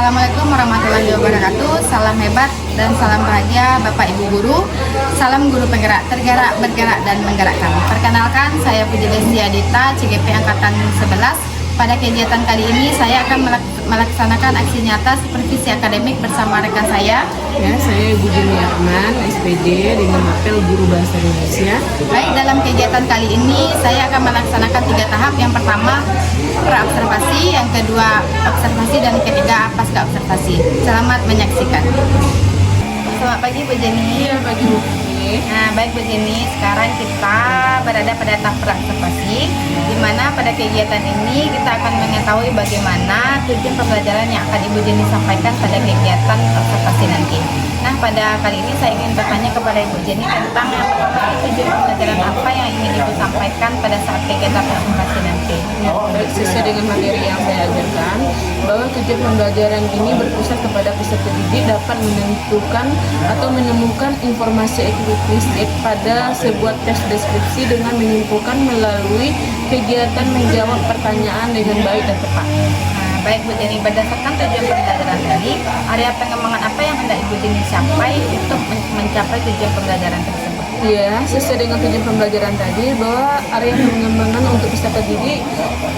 Assalamualaikum warahmatullahi wabarakatuh. Salam hebat dan salam bahagia Bapak Ibu Guru. Salam guru penggerak, tergerak, bergerak, dan menggerakkan. Perkenalkan, saya Puji Desti Adita, CGP Angkatan 11. Pada kegiatan kali ini saya akan melaksanakan aksi nyata supervisi akademik bersama rekan saya. Ya, saya Ibu Juni Arman, SPD dengan apel Guru Bahasa Indonesia. Baik, dalam kegiatan kali ini saya akan melaksanakan 3 tahap. Yang pertama praobservasi, yang kedua observasi, dan ketiga pasca observasi. Selamat menyaksikan. Selamat pagi Bu Jenny. Iya, pagi Bu. Nah, baik Bu Jenny, sekarang kita berada pada tahap praobservasi, di mana pada kegiatan ini kita akan mengetahui bagaimana tujuan pembelajaran yang akan Ibu Jenny sampaikan pada kegiatan observasi nanti. Nah, pada kali ini saya ingin bertanya kepada Ibu Jenny tentang tujuan pembelajaran apa yang ingin Ibu sampaikan pada saat kegiatan observasi nanti. Ya, baik, sesuai dengan materi yang saya ajarkan, bahwa tujuan pembelajaran ini berpusat kepada peserta didik dapat menentukan atau menemukan informasi linguistik pada sebuah tes deskripsi dengan menyimpulkan melalui kegiatan menjawab pertanyaan dengan baik dan tepat. Nah, baik Bu Jenny, berdasarkan tujuan pembelajaran tadi, area pengembangan apa yang hendak Ibu Jenny capai untuk mencapai tujuan pembelajaran tersebut? Ya, sesuai dengan tujuan pembelajaran tadi, bahwa area pengembangan untuk peserta didik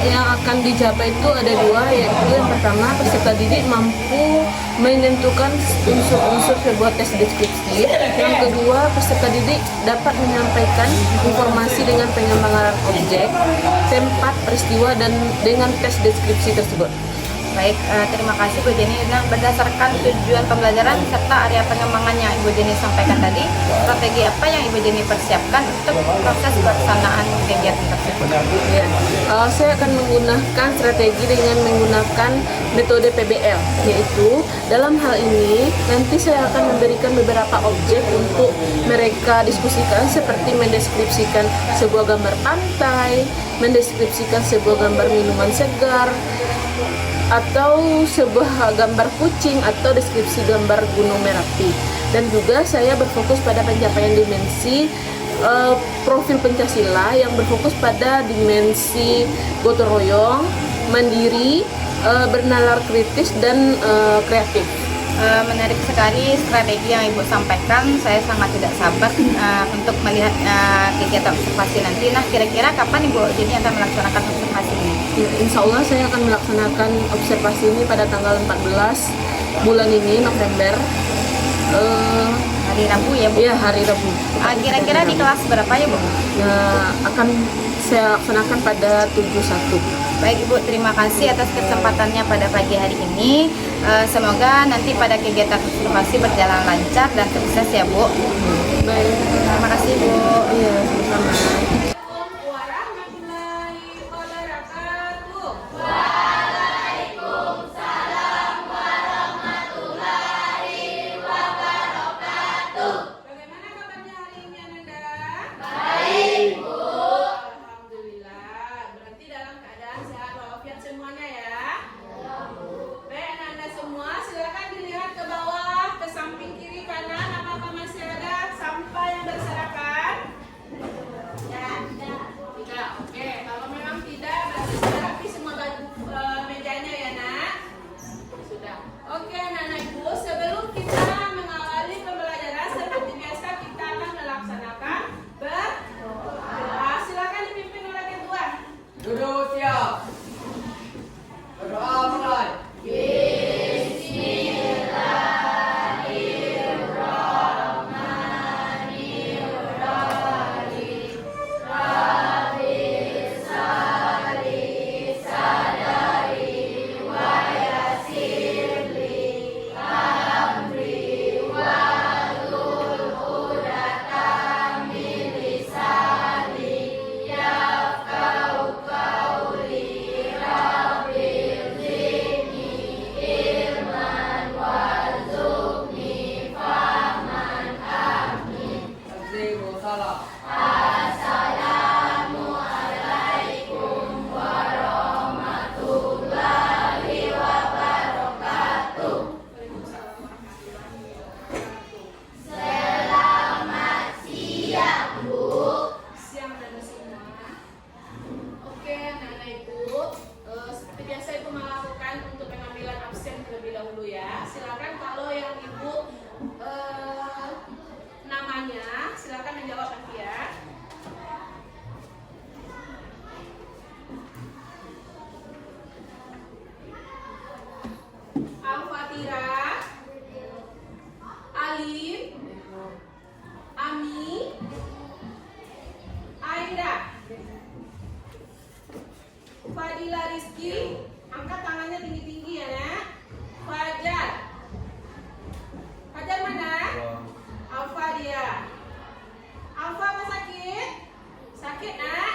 yang akan dicapai itu ada 2, yaitu yang pertama, peserta didik mampu menentukan unsur-unsur sebuah tes deskripsi. Yang kedua, peserta didik dapat menyampaikan informasi dengan pengembangan objek, tempat, peristiwa, dan dengan tes deskripsi tersebut. Baik, terima kasih Bu Jenny. Nah, berdasarkan tujuan pembelajaran serta area pengembangan yang Ibu Jenny sampaikan tadi, strategi apa yang Ibu Jenny persiapkan untuk proses pelaksanaan kegiatan tersebut? Ya, saya akan menggunakan strategi dengan menggunakan metode PBL, yaitu dalam hal ini nanti saya akan memberikan beberapa objek untuk mereka diskusikan, seperti mendeskripsikan sebuah gambar pantai, mendeskripsikan sebuah gambar minuman segar, atau sebuah gambar kucing, atau deskripsi gambar Gunung Merapi. Dan juga saya berfokus pada pencapaian dimensi profil Pancasila yang berfokus pada dimensi gotong royong, mandiri, bernalar kritis, dan kreatif. Menarik sekali strategi yang Ibu sampaikan. Saya sangat tidak sabar untuk melihat kegiatan observasi nanti. Nah, kira-kira kapan Ibu Jenny akan melaksanakan observasi ini? Ya, insya Allah saya akan melaksanakan observasi ini pada tanggal 14 bulan ini, November. Hari Rabu ya Bu? Ya, hari Rabu. Kira-kira di kelas berapa ya Bu? Akan saya laksanakan pada 71. Baik Ibu, terima kasih atas kesempatannya pada pagi hari ini. Semoga nanti pada kegiatan observasi berjalan lancar dan sukses ya Bu. Baik. Terima kasih Bu. Iya, sama-sama. Semuanya ya. Baik anak-anak semua, silakan dilihat ke bawah, ke samping kiri kanan, apakah masih ada sampah yang berserakan? Ya, dulu ya. Silakan kalau yang ibu namanya, silakan menjawab nanti ya. Al-Fatira, Alif, Ami, Aida, Fadila Rizky, angkat tangannya tinggi-tinggi ya nak. Fajar, Fajar mana? Alfa dia. Alfa apa sakit? Sakit nak?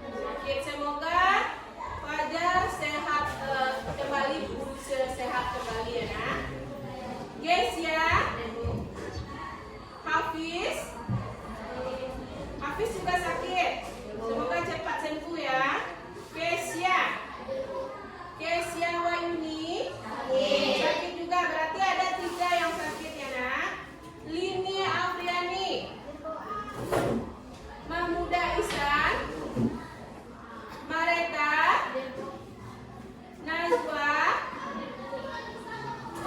Sakit. Semoga Fajar sehat kembali, sehat kembali ya nak. Gesia, Hafiz, Hafiz juga sakit. Semoga cepat sembuh ya. Kesia, Kesia Wayuni, sakit juga. Berarti ada 3 yang sakit ya nak. Lini Afriani, Mahmuda Ihsan, Mareta, Najwa,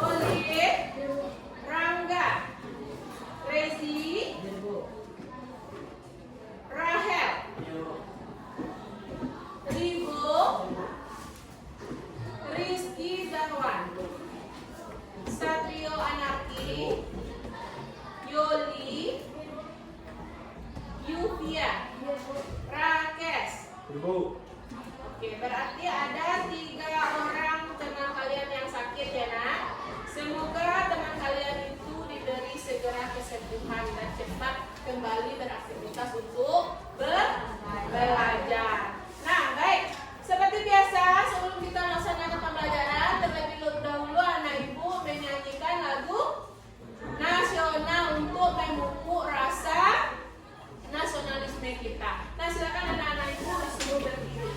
Olive, Rangga, Rezi, Rahel, Ribo, Rizky Zawan, Satrio Anarki, Yoli, Yuvia, Rakes. Oke, berarti ada 3 orang teman kalian yang sakit ya nak. Semoga teman kalian itu diberi segera kesembuhan dan cepat kembali beraktivitas untuk belajar. Nah, baik. Seperti biasa, sebelum kita melaksanakan pembelajaran, terlebih dahulu anak ibu menyanyikan lagu nasional untuk memupuk rasa nasionalisme kita. Nah, silakan anak-anak ibu disuruh berdiri.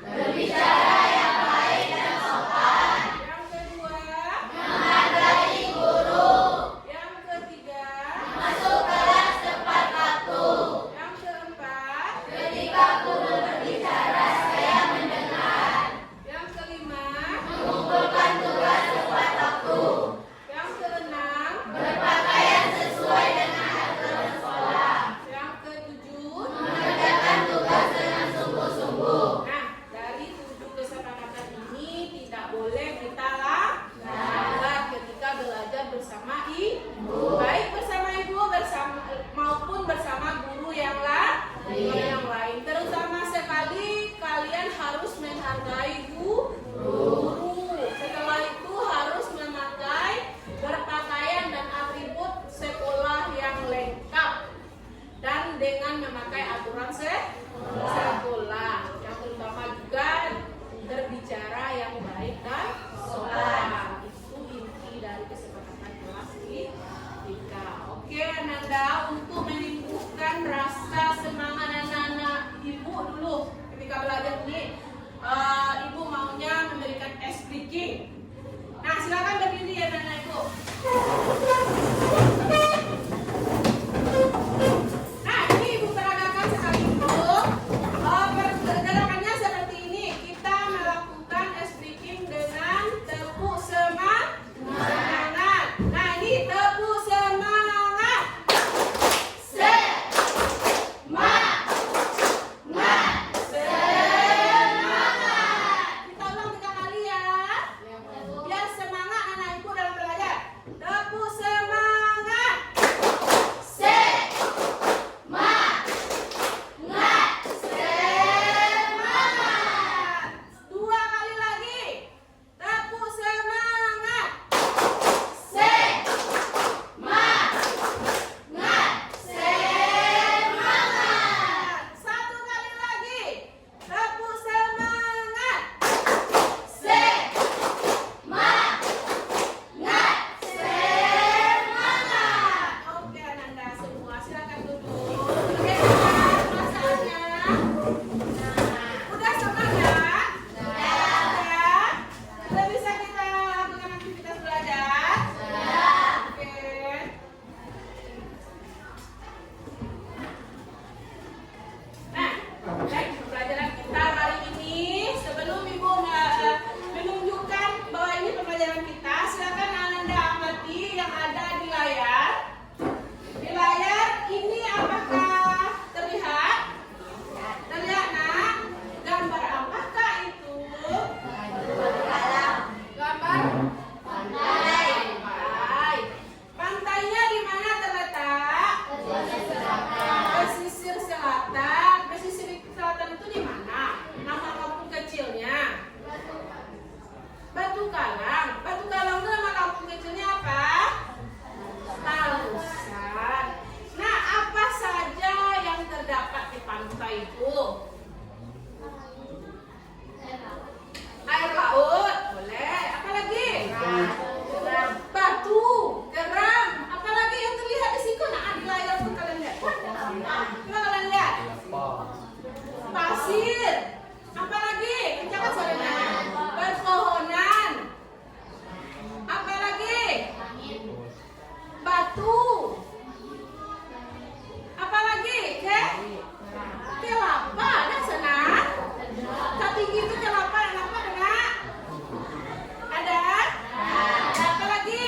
Berbicara yang baik dan sopan. boleh kita langgar ketika belajar bersama ibu, baik bersama ibu maupun bersama guru yang lain. Terutama sekali kalian harus menghargai guru. Setelah itu harus memakai berpakaian dan atribut sekolah yang lengkap dan dengan memakai aturan sekolah. Yang terutama juga berbicara yang baik dan sopan. Itu inti dari kesepakatan kelas kita. Oke, Ananda, untuk menumbuhkan rasa semangat anak-anak ibu dulu ketika belajar ini, ibu maunya memberikan ice breaking. Nah, silakan berdiri ya anak-anak ibu. Nah, ini ibu peragakan sekali dulu. Pergerakannya seperti ini. Kita melakukan ice breaking dengan tepuk semangat. Nah, ini tepuk semangat. Semangat. Kita ulang 3 kali ya. Biar semangat anak ibu dalam belajar. Tepuk semangat. Semangat. Semangat. 2 kali lagi. Tepuk semangat. Semangat. Semangat. 1 kali lagi. Tepuk semangat. Semangat. Semangat. Oke, Ananda semua silakan duduk. Bagaimana perasaannya? Udah semangat? Sudah. Sudah bisa kita lakukan aktivitas belajar? Oke. Nah, baik, pembelajaran kita hari ini sebelum ibu menunjukkan bahwa ini pembelajaran kita, silakan Ananda amati yang ada di layar. Di layar ini apakah terlihat? Terlihat, nak? Gambar apakah itu? Gambar pantai. Pantainya di mana terletak? Pesisir selatan. Pesisir selatan itu di mana? Nama kampung kecilnya? Batu Kalang. Batu Kalang itu nama kampung kecilnya apa? Tarusan. Nah, apa saja yang terdapat di pantai itu? Air laut, boleh. Apa lagi? Batu, kerang. Apa lagi yang terlihat di situ? Nah, di layar pun kalian lihat. Coba kalian lihat. Pasir. Apa lagi? Kencangkan suaranya. Pepohonan. Apa lagi? Batu. Apa lagi? Kelapa. Ada sana? Tak tinggi itu kelapa. Kenapa dengar? Ada? Apa lagi?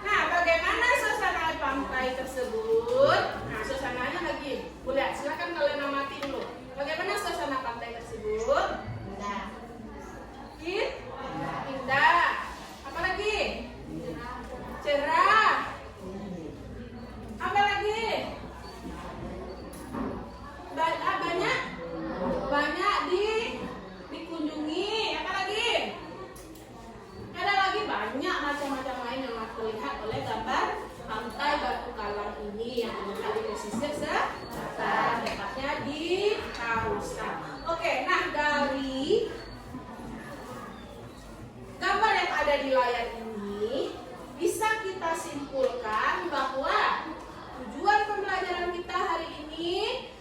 Nah, bagaimana suasana pantai tersebut? Nah, suasananya lagi. Boleh, silakan kalian amati dulu. Bagaimana suasana pantai tersebut? Indah. Apa lagi? Cerah. Apa lagi? Banyak dikunjungi. Apa lagi? Ada lagi banyak macam-macam lain yang terlihat oleh gambar pantai Batu Kalang ini yang terletak di pesisir selatan, tepatnya di Tarusan. Oke, nah dari gambar yang ada di layar ini bisa kita simpulkan bahwa tujuan pembelajaran kita hari ini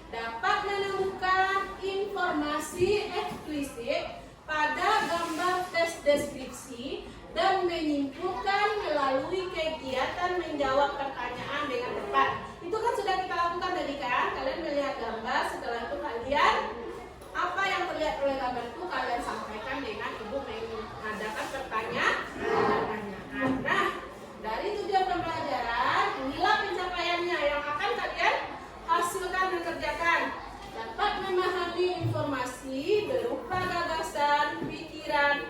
dapat menemukan informasi eksplisit pada gambar tes deskripsi dan menyimpulkan melalui kegiatan menjawab pertanyaan dengan tepat. Itu kan sudah kita lakukan tadi kan? Kalian melihat gambar, setelah itu kalian apa yang terlihat oleh gambar itu kalian sampaikan dengan ibu mengadakan pertanyaan. Nah, dari tujuan pembelajaran inilah pencapaiannya yang akan kalian hasilkan dan kerjakan. Dapat memahami informasi berupa gagasan, pikiran,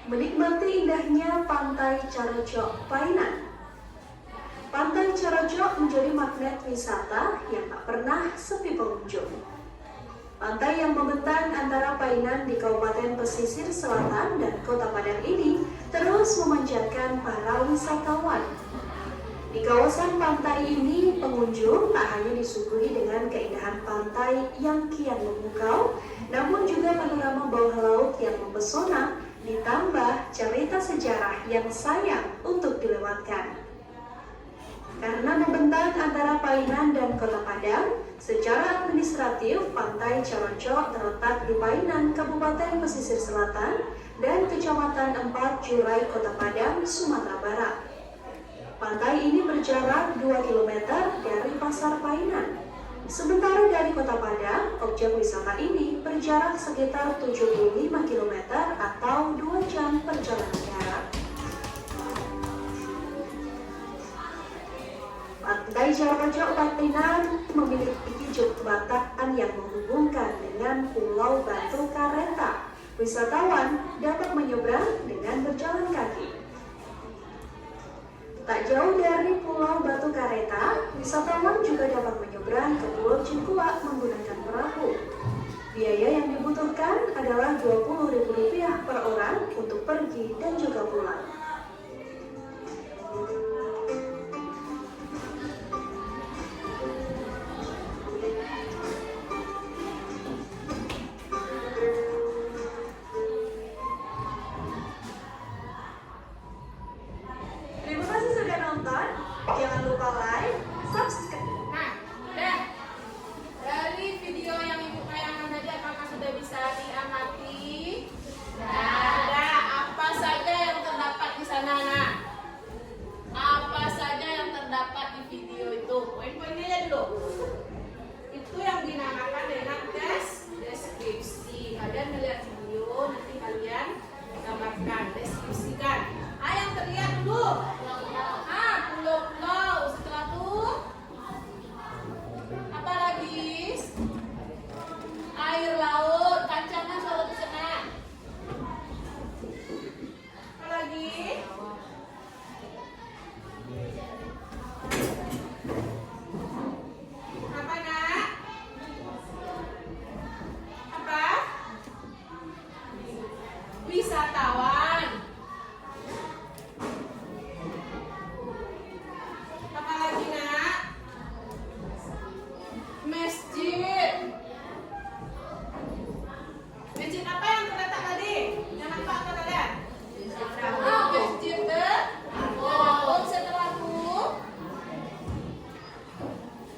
Menikmati indahnya Pantai Carocok Painan. Pantai Carocok menjadi magnet wisata yang tak pernah sepi pengunjung. Pantai yang membentang antara Painan di Kabupaten Pesisir Selatan dan Kota Padang ini terus memanjakan para wisatawan. Di kawasan pantai ini, pengunjung tak hanya disuguhi dengan keindahan pantai yang kian memukau, namun juga panorama bawah laut yang mempesona, ditambah cerita sejarah yang sayang untuk dilewatkan. Karena membentang antara Painan dan Kota Padang, secara administratif Pantai Carocok terletak di Painan, Kabupaten Pesisir Selatan, dan Kecamatan 4 Jurai, Kota Padang, Sumatera Barat. Pantai ini berjarak 2 km dari Pasar Painan. Sementara dari Kota Padang, objek wisata ini berjarak sekitar 75 km atau 2 jam perjalanan darat. Pantai Carocok Painan memiliki jembatan yang menghubungkan dengan Pulau Batu Kareta. Wisatawan dapat menyeberang dengan berjalan kaki. Tak jauh dari Pulau Batu Kareta, wisatawan juga dapat menyeberang ke Pulau Cingkuak menggunakan perahu. Biaya yang dibutuhkan adalah Rp20.000 per orang untuk pergi dan juga pulang. Terima kasih sudah nonton. Jangan lupa like, subscribe. Nah, udah. Dari video yang Ibu tayangkan tadi, apakah sudah bisa diamati? Ada apa saja yang terdapat di sana, Nak? Apa saja yang terdapat di video itu? Poin-poinnya aja dulu. Itu yang dinamakan dengan deskripsi. Kalian melihat video, nanti kalian gambarkan, deskripsikan. Yang terlihat dulu. Pulau-pulau. Setelah itu apa lagi? Air laut, kancangan selalu di sana. Apa lagi? Apa, Nak? Apa? Wisatawan. Apa lagi, Nak? Masjid. Masjid apa yang terletak tadi? Yang nampak ke kalian? Masjid Daud. Setelah itu,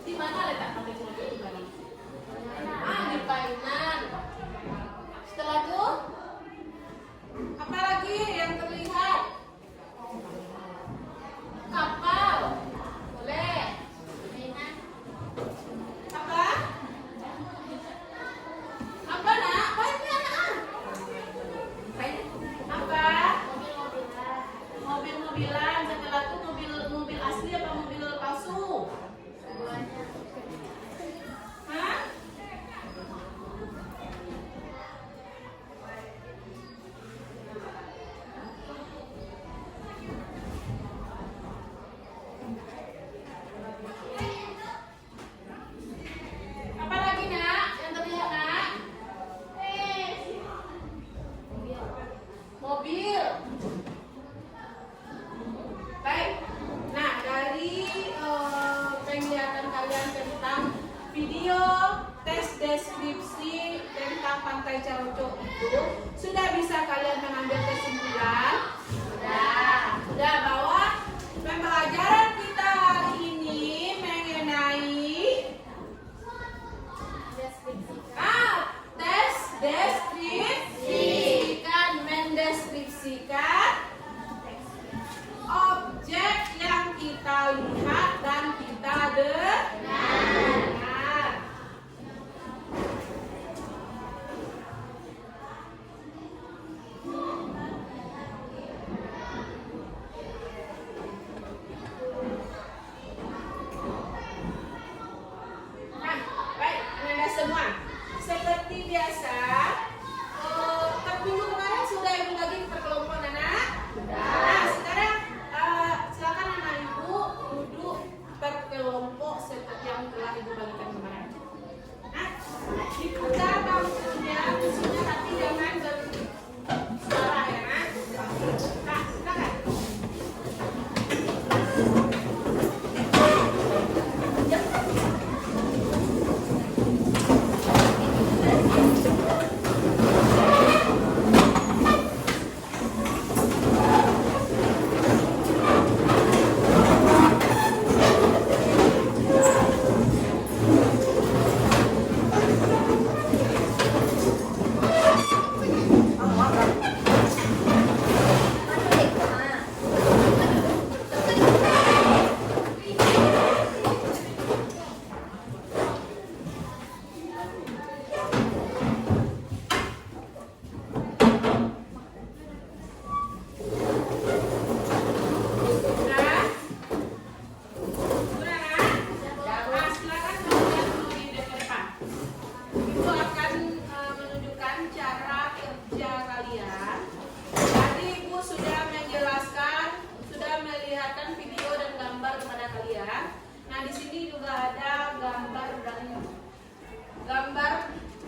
di mana letak masjid itu tadi? Di Painan. Setelah itu, apa lagi yang terlihat? Kapal. Boleh. Apa? Apa, Nak? Apa ini, anak? Apa? Mobil-mobilan. Setelah itu mobil asli apa mobil palsu? Hah? Apa lagi, Nak? Yang terlihat, Nak? Mobil. Nah, sekarang silakan anak ibu duduk per kelompok seperti yang telah ibu bagikan kemarin. Nah, dibuka bangkunya, kursinya tapi jangan bersuara ya, Nak. Nah, silakan.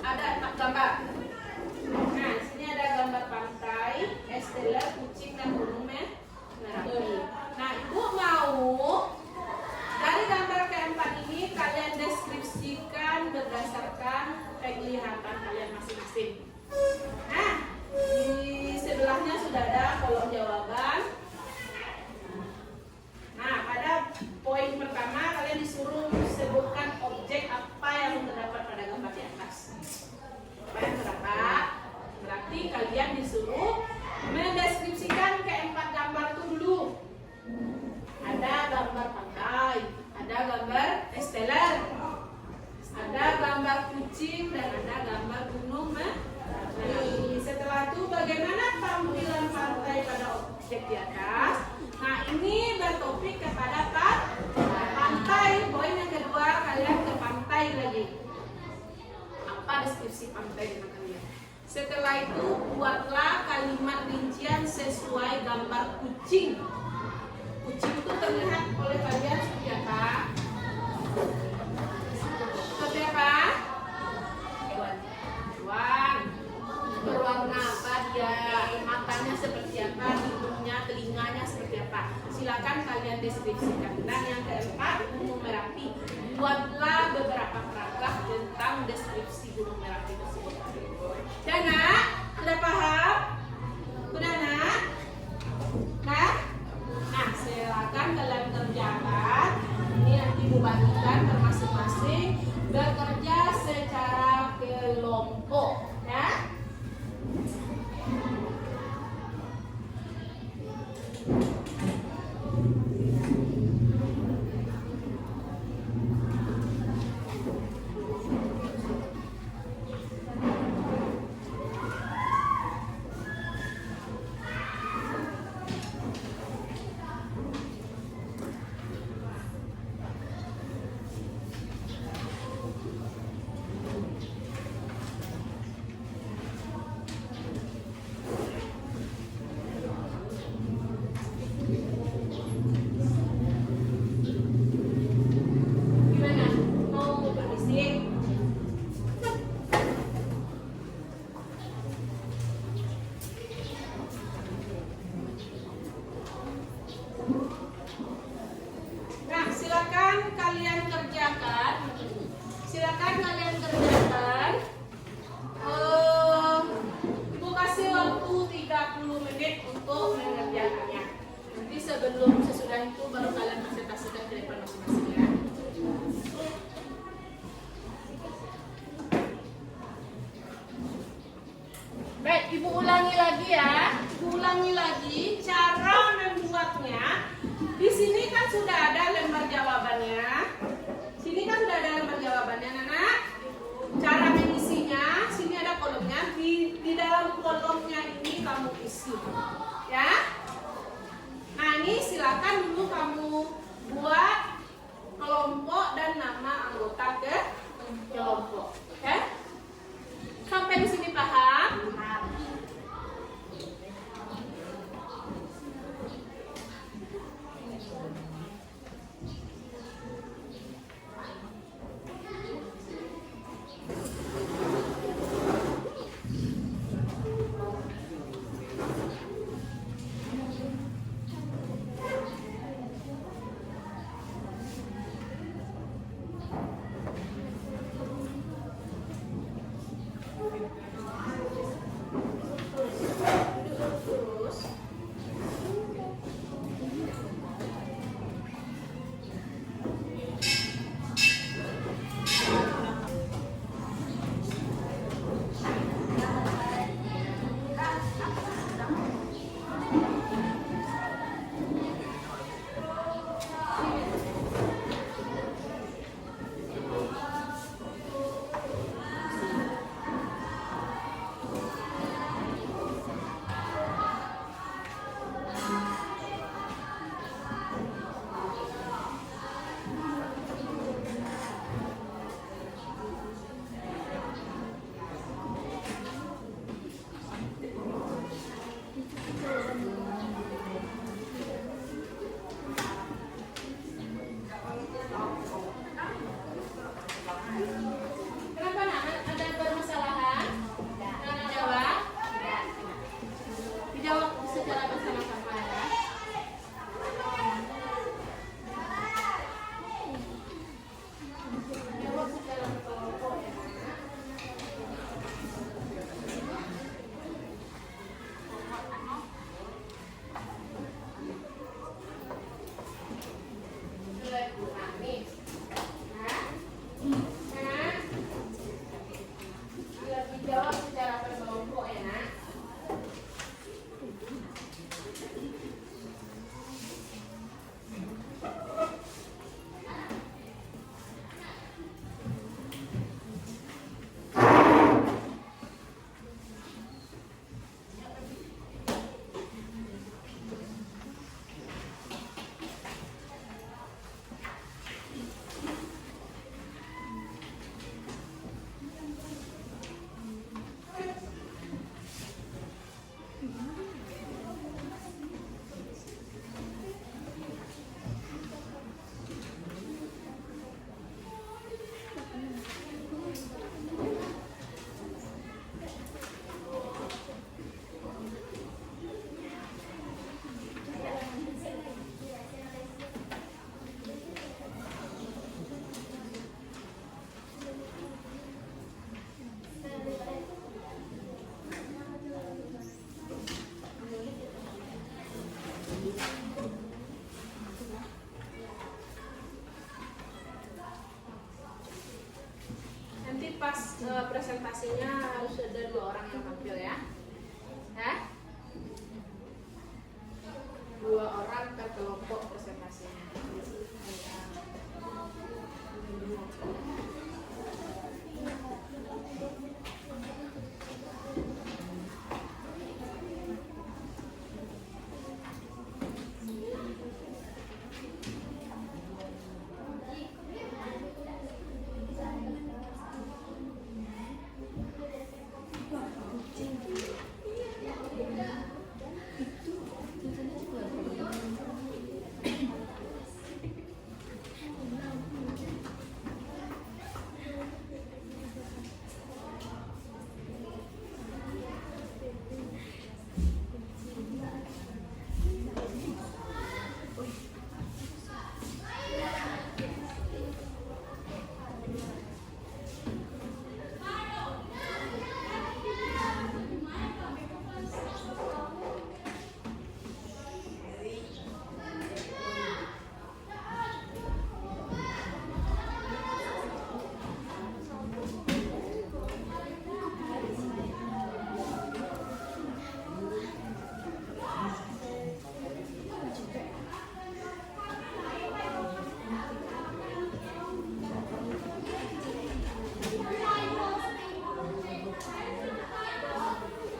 Ada 4 gambar. Nah, di sini ada gambar pantai, Estella, kucing dan gunung Merapi. Nah, ibu mau dari gambar keempat ini kalian deskripsikan berdasarkan penglihatan kalian masing-masing. Nah, di sebelahnya sudah ada kolom jawaban. Nah, pada poin pertama kalian disuruh sebutkan objek apa yang terdapat pada gambar di atas. Apa yang terdapat? Berarti kalian disuruh mendeskripsikan keempat gambar itu dulu. Ada gambar pantai, ada gambar esteller, ada gambar kucing, dan ada gambar gunung Merapi. Setelah itu bagaimana tampilan pantai pada objek di atas? Nah, ini bertopik kepada pantai. Poin yang kedua, kalian ke pantai lagi. Apa deskripsi pantai dengan kalian? Setelah itu buatlah kalimat rincian sesuai gambar kucing. Kucing itu terlihat oleh kalian seperti apa? Seperti apa? Hewan. Berwarna apa dia? Matanya seperti apa? Hidungnya, telinganya seperti apa? Silakan kalian deskripsikan. Dan yang keempat, Gunung Merapi. Buatlah beberapa paragraf tentang deskripsi Gunung Merapi tersebut. Dan Nak, sudah paham? Sudah Nak? Nah, silakan kalian kerjakan. Ini nanti dibagikan ke masing-masing, bekerja secara kelompok, ya. Gimana? Mau berbisik? Nah, silakan kalian kerjakan. Ibu kasih waktu 30 menit untuk mengerjakannya. Nanti sesudah itu baru kalian presentasikan ke depan masing-masing, ya. Baik, ibu ulangi lagi ya. Ibu ulangi lagi cara membuatnya. Di sini kan sudah ada lembar jawabannya. Anak. Cara mengisinya, sini ada kolomnya. Di dalam kolomnya ini kamu isi, ya. Nah, ini silakan dulu kamu buat kelompok dan nama anggota ke kelompok, ya. Sampai di sini paham? secara bersama-sama ya. Jawab secara berkelompok ya. Mulai kurang nih. Nah, biar dijawab secara berkelompok ya nak. Nanti pas presentasinya harus ada 2 orang yang tampil ya. Ya? 2 orang per kelompok presentasinya.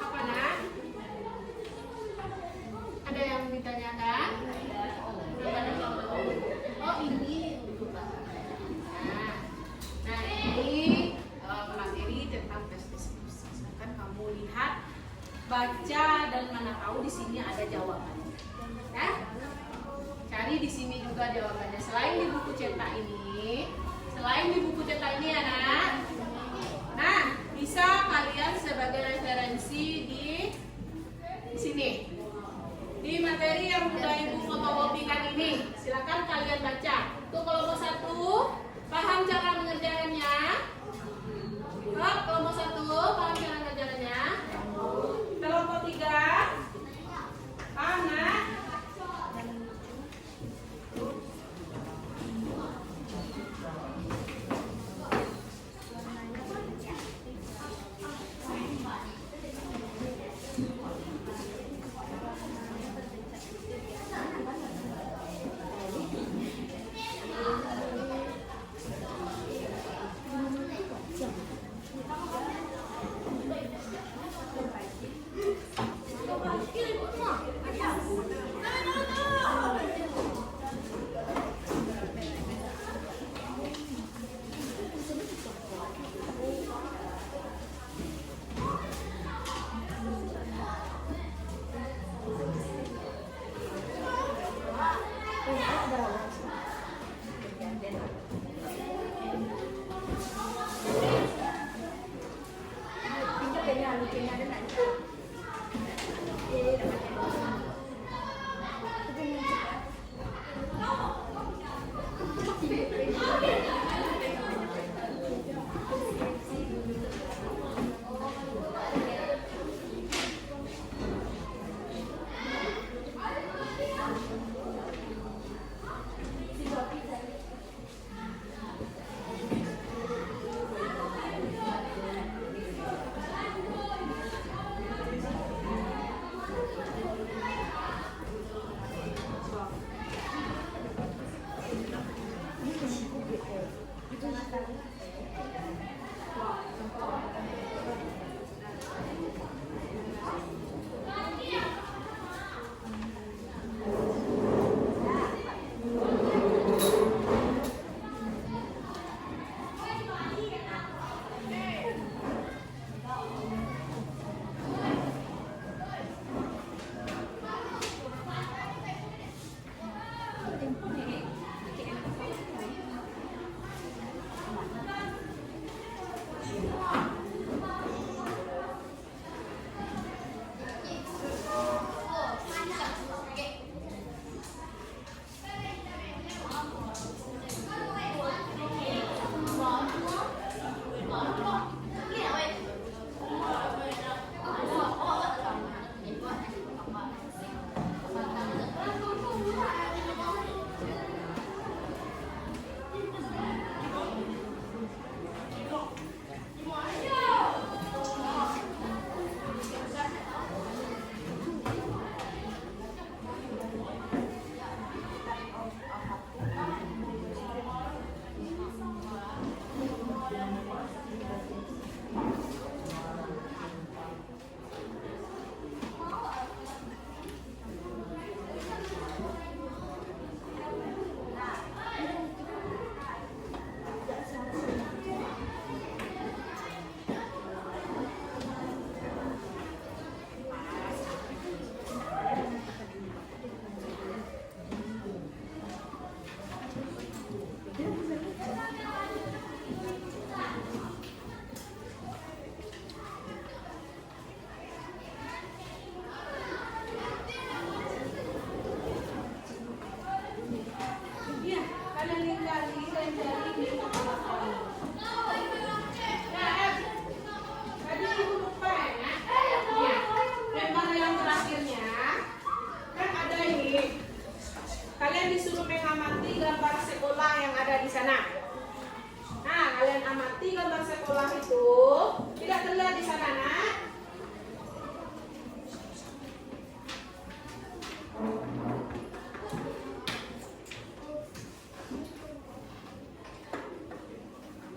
Apa nak? Ada yang ditanyakan? Belum ada yang tahu. Oh ini untuk nah ini materi tentang tes deskripsi. Silakan kamu lihat, baca dan mana tahu di sini ada jawabannya. Ya? Cari di sini juga jawabannya. Selain di buku cetak ini, anak. Nah, bisa kalian sebagai referensi di sini. Di materi yang sudah Ibu fotokopikan ini, silakan kalian baca. Untuk kelompok 1, paham cara mengerjakannya? Kelompok 1, paham cara mengerjakannya? Kelompok 3, paham nak? akhirnya kan ada ini. Kalian disuruh mengamati gambar sekolah yang ada di sana. Nah, kalian amati gambar sekolah itu. Tidak terlihat di sana, Nak?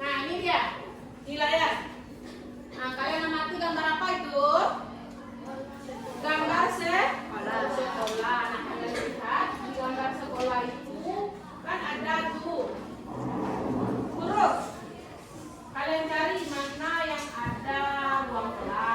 Nah, ini dia di layar. Nah, kalian amati gambar apa itu? Gambar sekolah. Nah, kalian lihat di gambar sekolah itu kan ada tuh huruf. Kalian cari mana yang ada ruang kelas.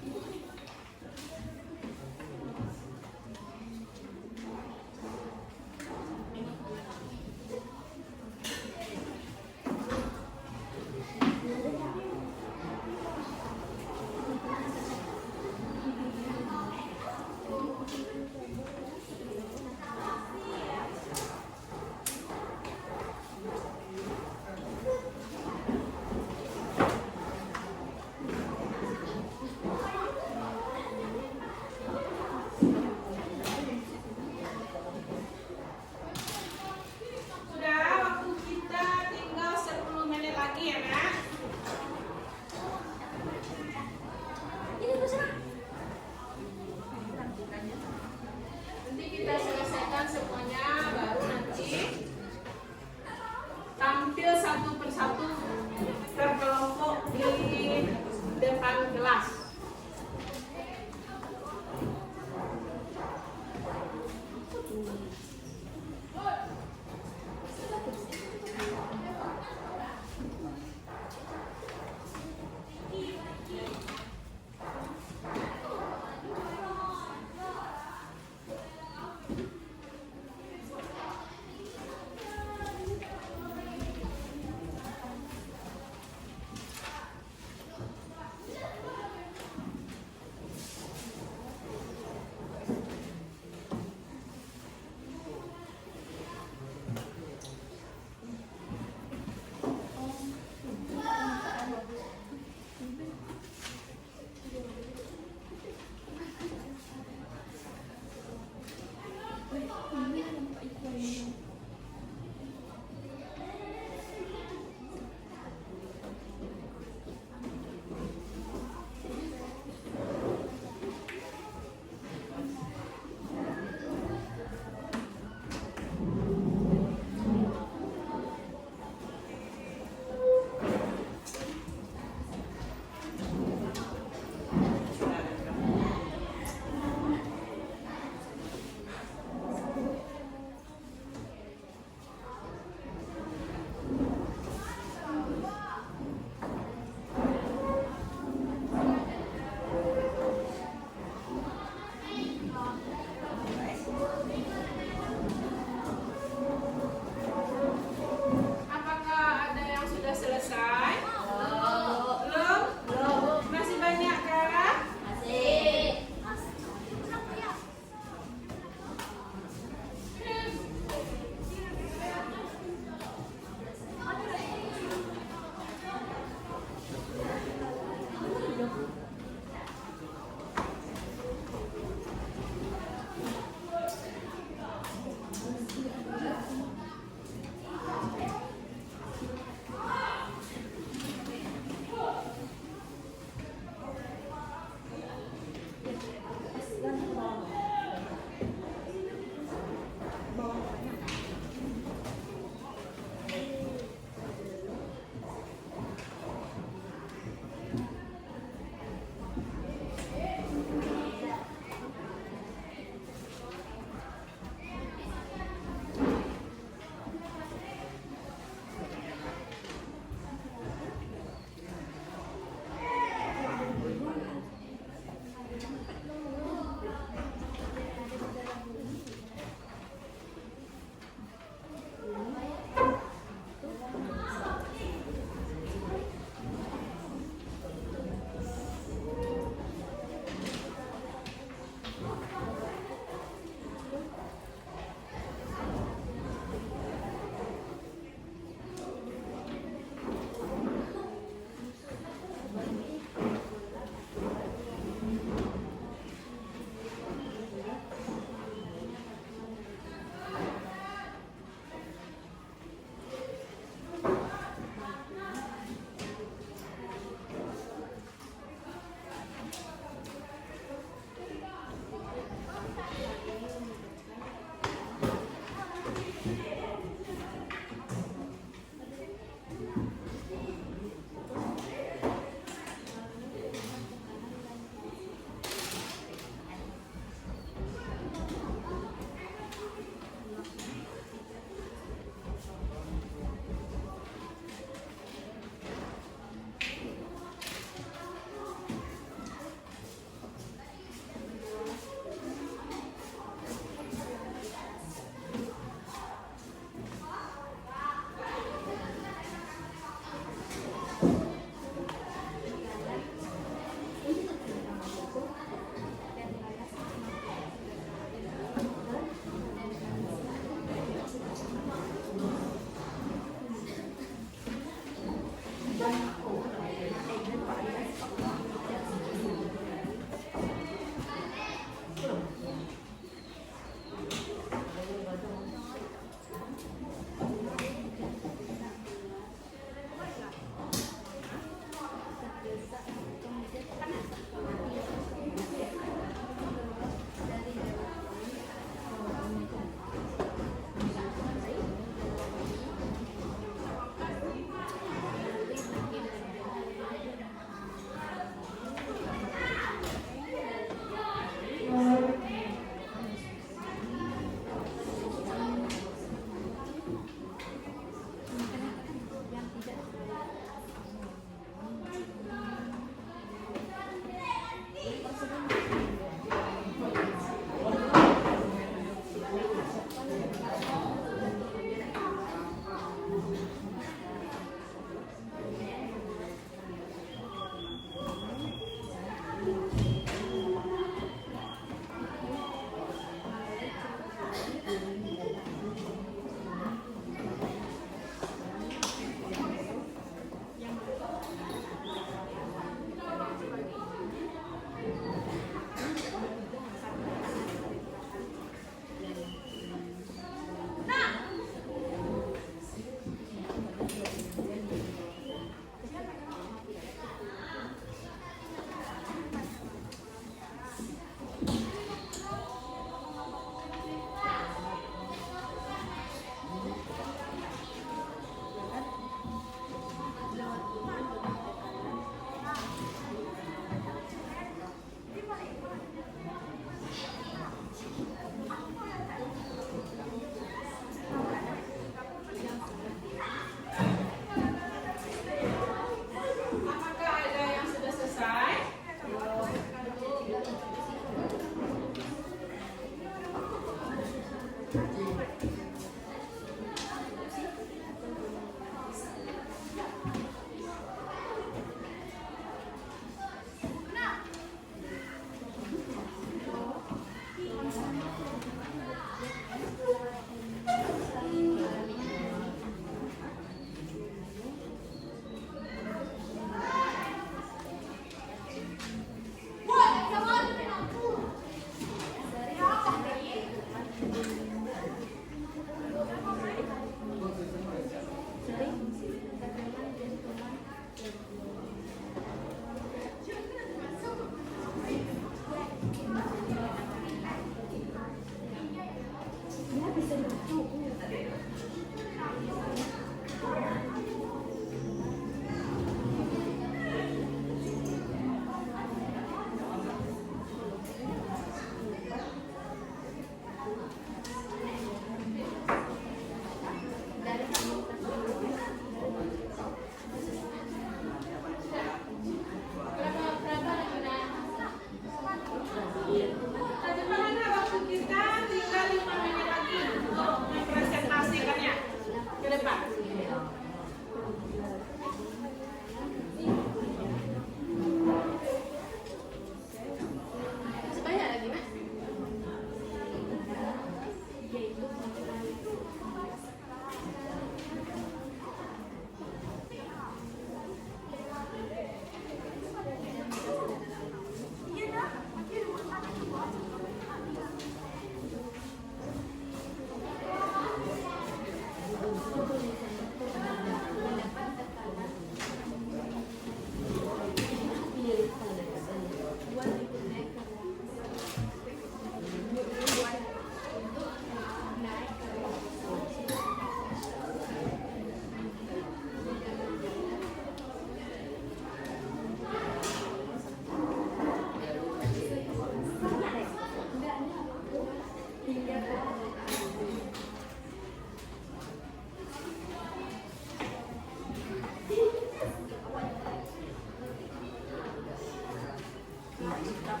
Sudah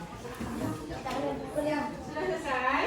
selesai?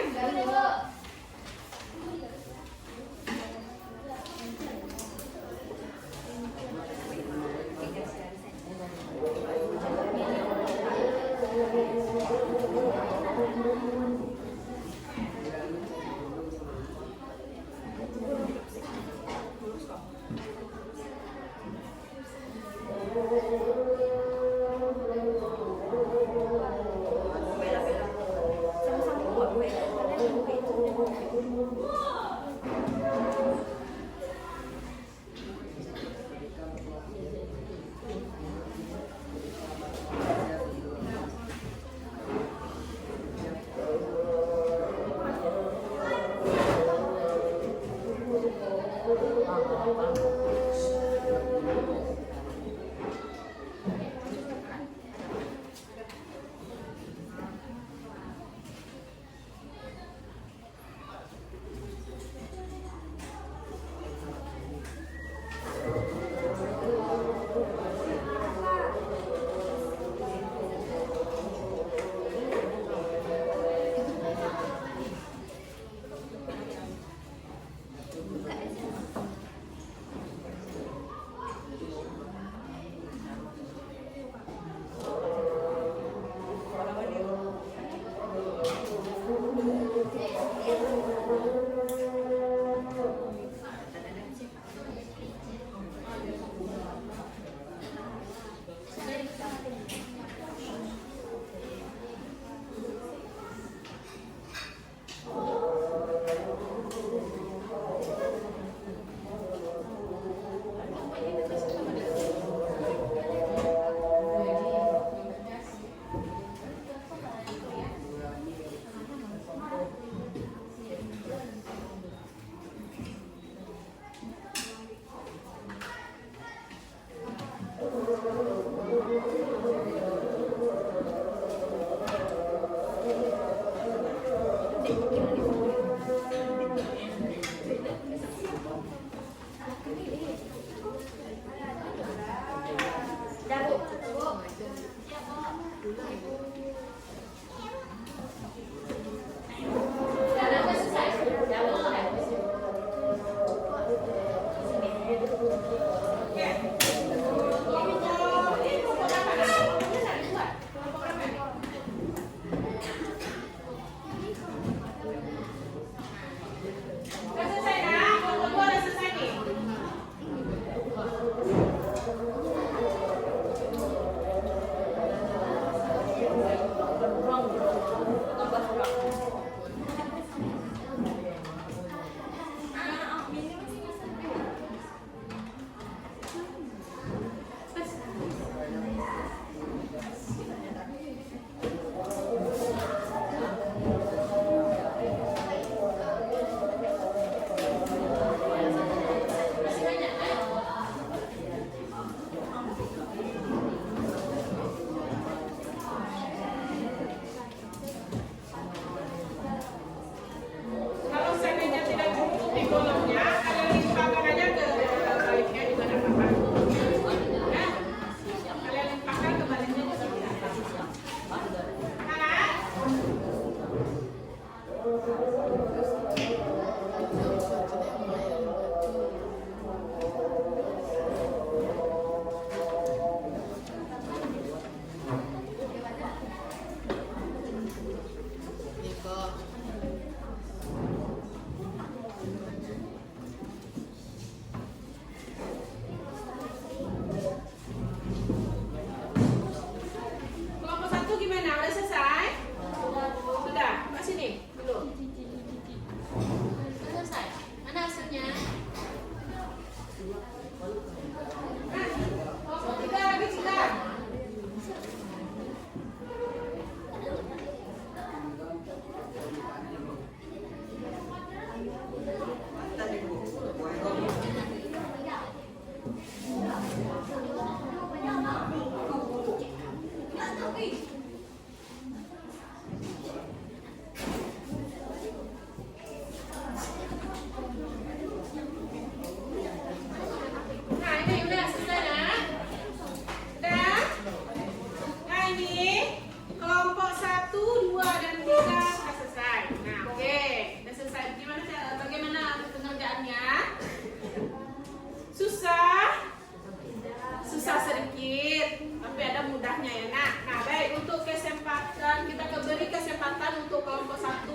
susah sedikit, tapi ada mudahnya ya nak. Nah baik, untuk kesempatan kita beri kesempatan untuk kelompok 1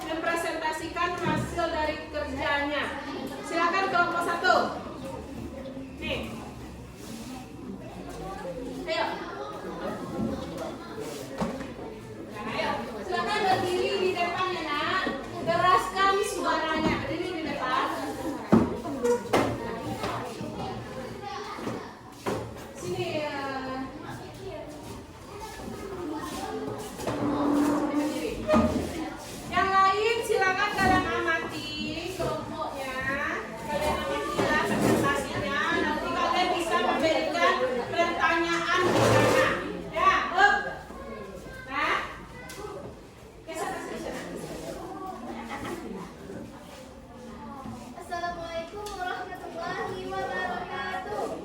mempresentasikan hasil dari kerjanya. Silakan kelompok 1. Nih. Ayo. Nah, ayo. Silakan berdiri di depan ya nak. Keraskan suaranya. Berdiri di depan. Sini ya. Yang lain silakan kalian amati kelompoknya. Kalian amatilah presentasinya. Nanti kalian bisa memberikan pertanyaan di sana. Ya, up. Nah. Oke, sana. Assalamualaikum warahmatullahi wabarakatuh.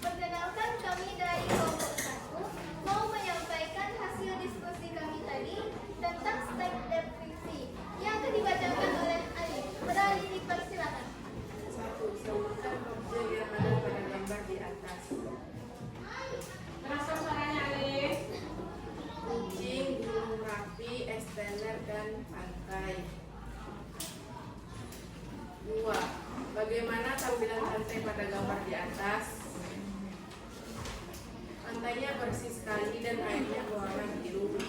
Perkenalkan, kami dari kelompok 1 mau menyampaikan hasil diskusi kami tadi tentang step deskripsi yang akan dibacakan oleh Ali. Beralih dipersilakan. 1. Sebutkan objek yang ada pada gambar di atas. Terasa suaranya, Alif. Kucing, gunung Merapi, es teler, dan pantai. 2. Bagaimana tampilan pantai pada gambar di atas? Pantainya bersih sekali dan airnya berwarna biru. 3.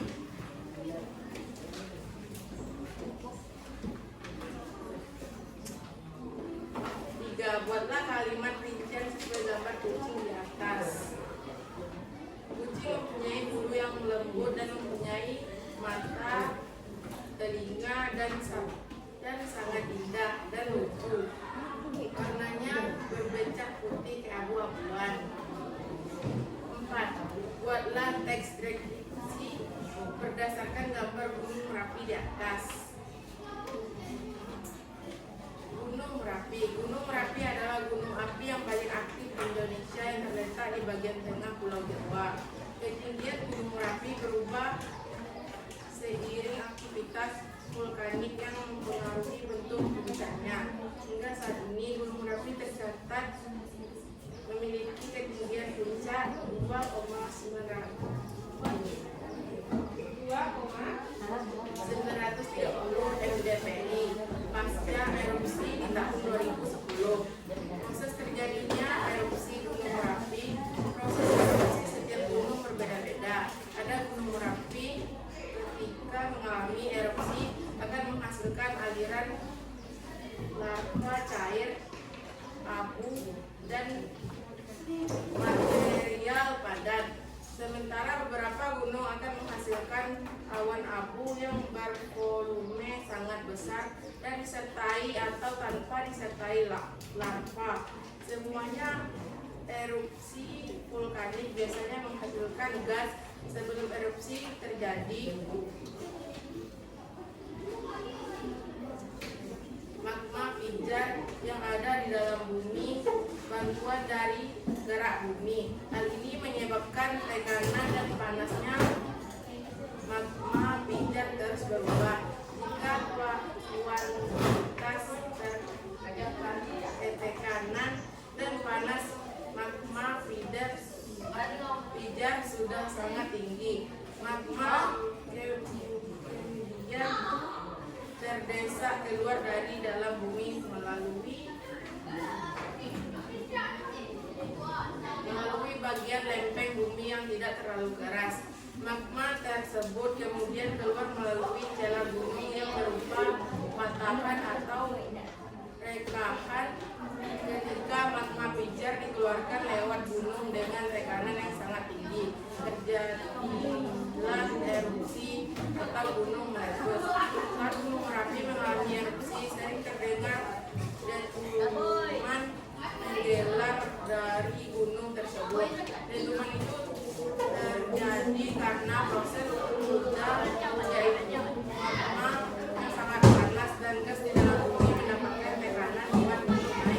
Buatlah kalimat rincian sesuai gambar kucing di atas. Kucing mempunyai bulu yang lembut dan mempunyai mata, telinga, dan sangat indah dan lucu. Warnanya berbecak putih keabu-abuan. 4. Buatlah teks deskripsi berdasarkan gambar gunung Merapi di atas. Gunung Merapi. Gunung Merapi adalah gunung api yang paling aktif di Indonesia yang terletak di bagian tengah Pulau Jawa. Ketinggian Gunung Merapi berubah seiring aktivitas vulkanik yang mempengaruhi bentuk puncaknya. Hingga saat ini Gunung Merapi tercatat memiliki ketinggian puncak 2,930 mdpl pasca erupsi di tahun 2010. Proses terjadinya erupsi Gunung Merapi, proses erupsi setiap gunung berbeda-beda. Ada Gunung Merapi ketika mengalami erupsi akan menghasilkan aliran lava cair, abu, dan material padat. Sementara beberapa gunung akan menghasilkan awan abu yang bervolume sangat besar dan disertai atau tanpa disertai lava. Semuanya erupsi vulkanik biasanya menghasilkan gas sebelum erupsi terjadi. Magma pijar yang ada di dalam bumi, bantuan dari gerak bumi. Hal ini menyebabkan tekanan dan panasnya magma pijar terus berubah. Jika kuantitas tekanan dan panas magma pijar sudah sangat tinggi, magma kemudian terdesak keluar dari dalam bumi melalui bagian lempeng bumi yang tidak terlalu keras. Magma tersebut kemudian keluar melalui celah bumi yang berupa patahan atau rekahan. Ketika magma pijar dikeluarkan lewat gunung dengan tekanan yang sangat tinggi, terjadilah erupsi atau gunung meletus. Saat Gunung Merapi mengalami erupsi, sering terdengar dentuman menggelar dari gunung tersebut. Dentuman itu terjadi karena proses udara yaitu magma yang sangat panas dan gas di dalam bumi mendapatkan tekanan buat gunung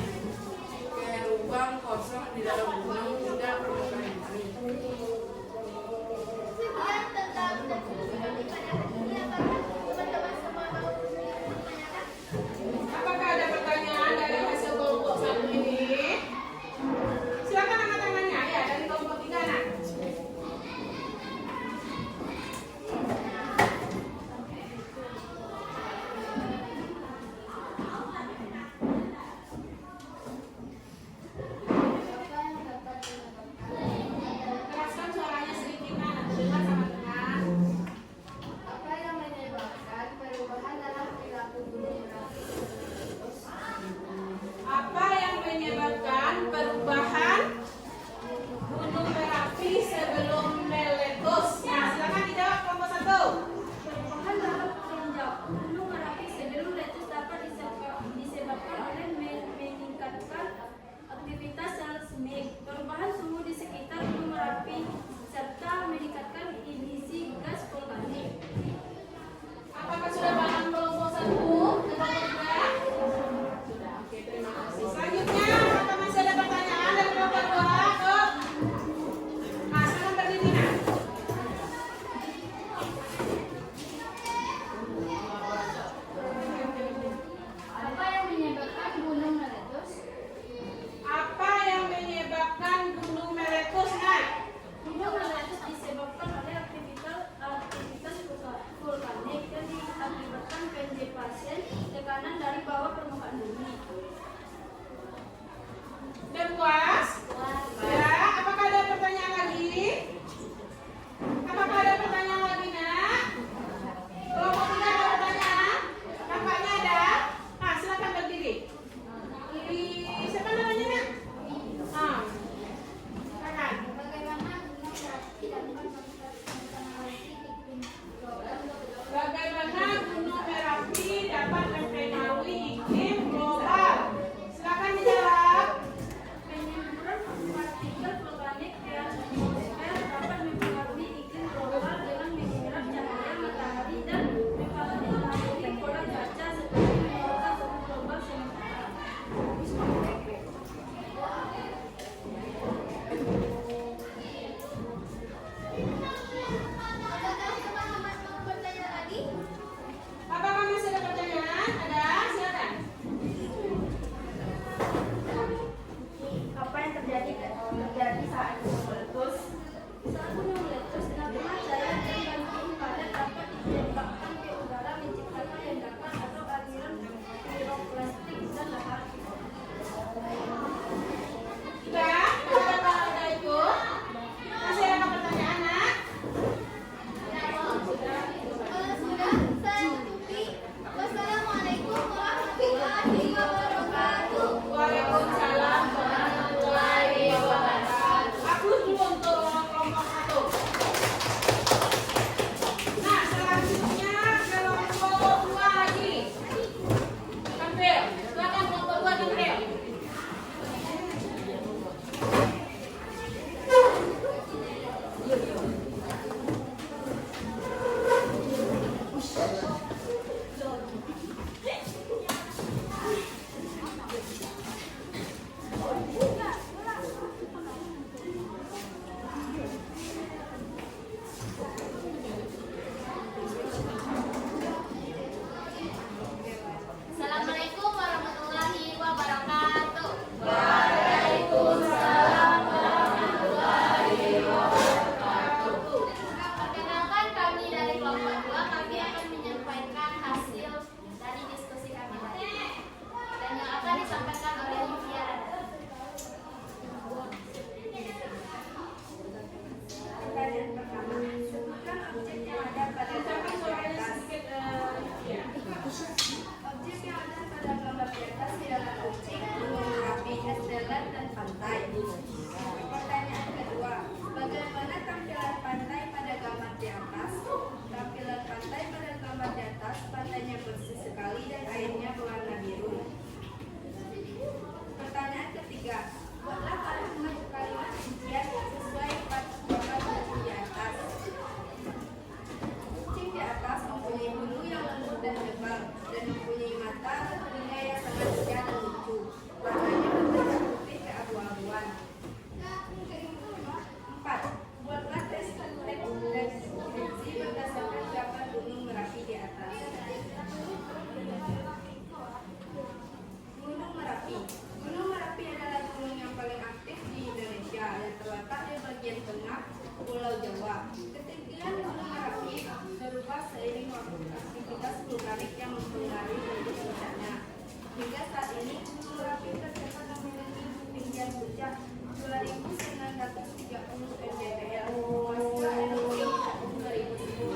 ini, Gunung Merapi tercatat memiliki ketinggian puncak 2.930 mdpl. Pasca erupsi tahun 2010.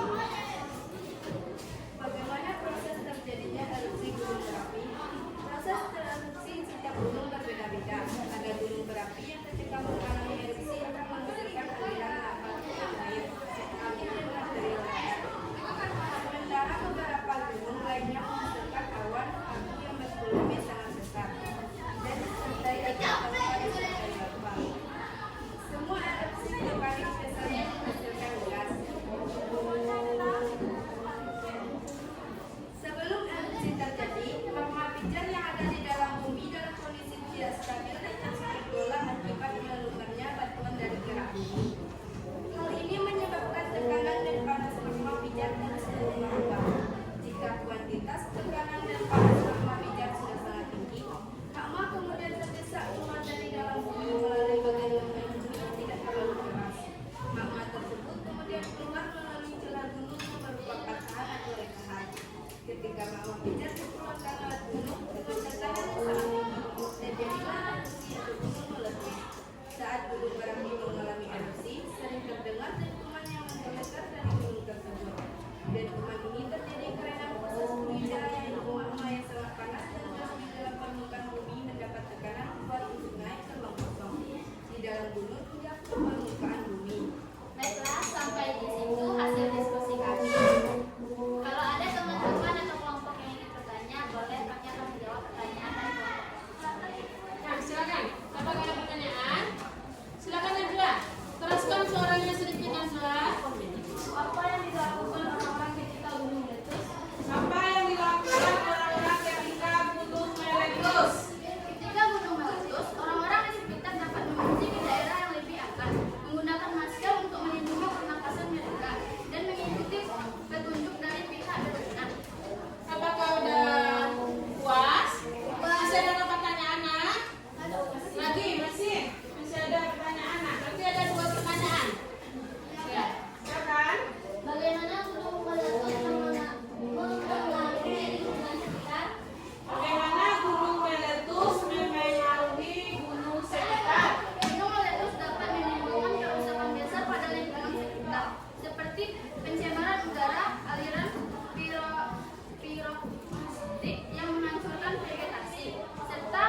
Bagaimana proses terjadinya erupsi Gunung Merapi? Proses erupsi setiap gunung berbeda-beda. Ada gunung berapi yang ketika mengalami erupsi akan menghasilkan aliran lava dan air, angin dan material lembab. Sementara beberapa gunung lainnya menghasilkan awan abu yang bervolume sangat besar dan disertai dengan awan disertai lava. Semua erupsi vulkanik biasanya menghasilkan gas. Sebelum erupsi terjadi, magma pijar yang ada di dalam bumi dalam kondisi tidak stabil dan terus bergolak akibat melubernya batuan dari gerak bumi. Hal ini menyebabkan tekanan dan panas magma pijar terus berubah. Jika kuantitas tekanan dan panas magma pijar sudah sangat tinggi, magma kemudian terdesak keluar dari dalam bumi melalui bagian lembah bumi yang tidak terlalu keras. Magma tersebut kemudian keluar melalui celah gunung yang berupa patahan atau rekahan. Ketika magma pijar dikeluarkan lewat gunung dengan tekanan yang sangat tinggi, terjadilah erupsi atau gunung meletus. Saat gunung berapi mengalami erupsi, sering terdengar dentuman yang menggelegar dari gunung tersebut. Dentuman ini terjadi karena proses pengindahan yaitu magma yang sangat panas dan gas di dalam permukaan bumi mendapat tekanan kuat untuk naik ke ruang kosong di dalam gunung hingga ke permukaan bumi. Baiklah, sampai di situ hasil diskusi kami. Kalau ada teman-teman atau kelompok yang ingin bertanya, boleh kami akan menjawab pertanyaan dari kelompok. Nah, silakan. Apakah ada pertanyaan? Silakan Najwa. Teruskan suaranya sedikit Najwa. Apa yang dilakukan orang-orang ketika gunung meletus? Apa yang dilakukan orang-orang ketika gunung meletus? Ketika gunung meletus, orang-orang di sekitar dapat mengungsi ke daerah yang lebih atas, menggunakan masker untuk melindungi pernapasan mereka, dan mengikuti petunjuk dari pihak berwenang. Apakah udah puas? Masih ada pertanyaan, Nak? Lagi, masih ada pertanyaan, Nak. Berarti ada 2 pertanyaan. Ya, silakan. Bagaimana gunung meletus mempengaruhi lingkungan sekitar? Bagaimana gunung meletus memengaruhi gunung sekitar? Gunung meletus dapat menimbulkan kerusakan besar pada lingkungan sekitar, seperti pencemaran udara, aliran piroklastik yang menghancurkan vegetasi, serta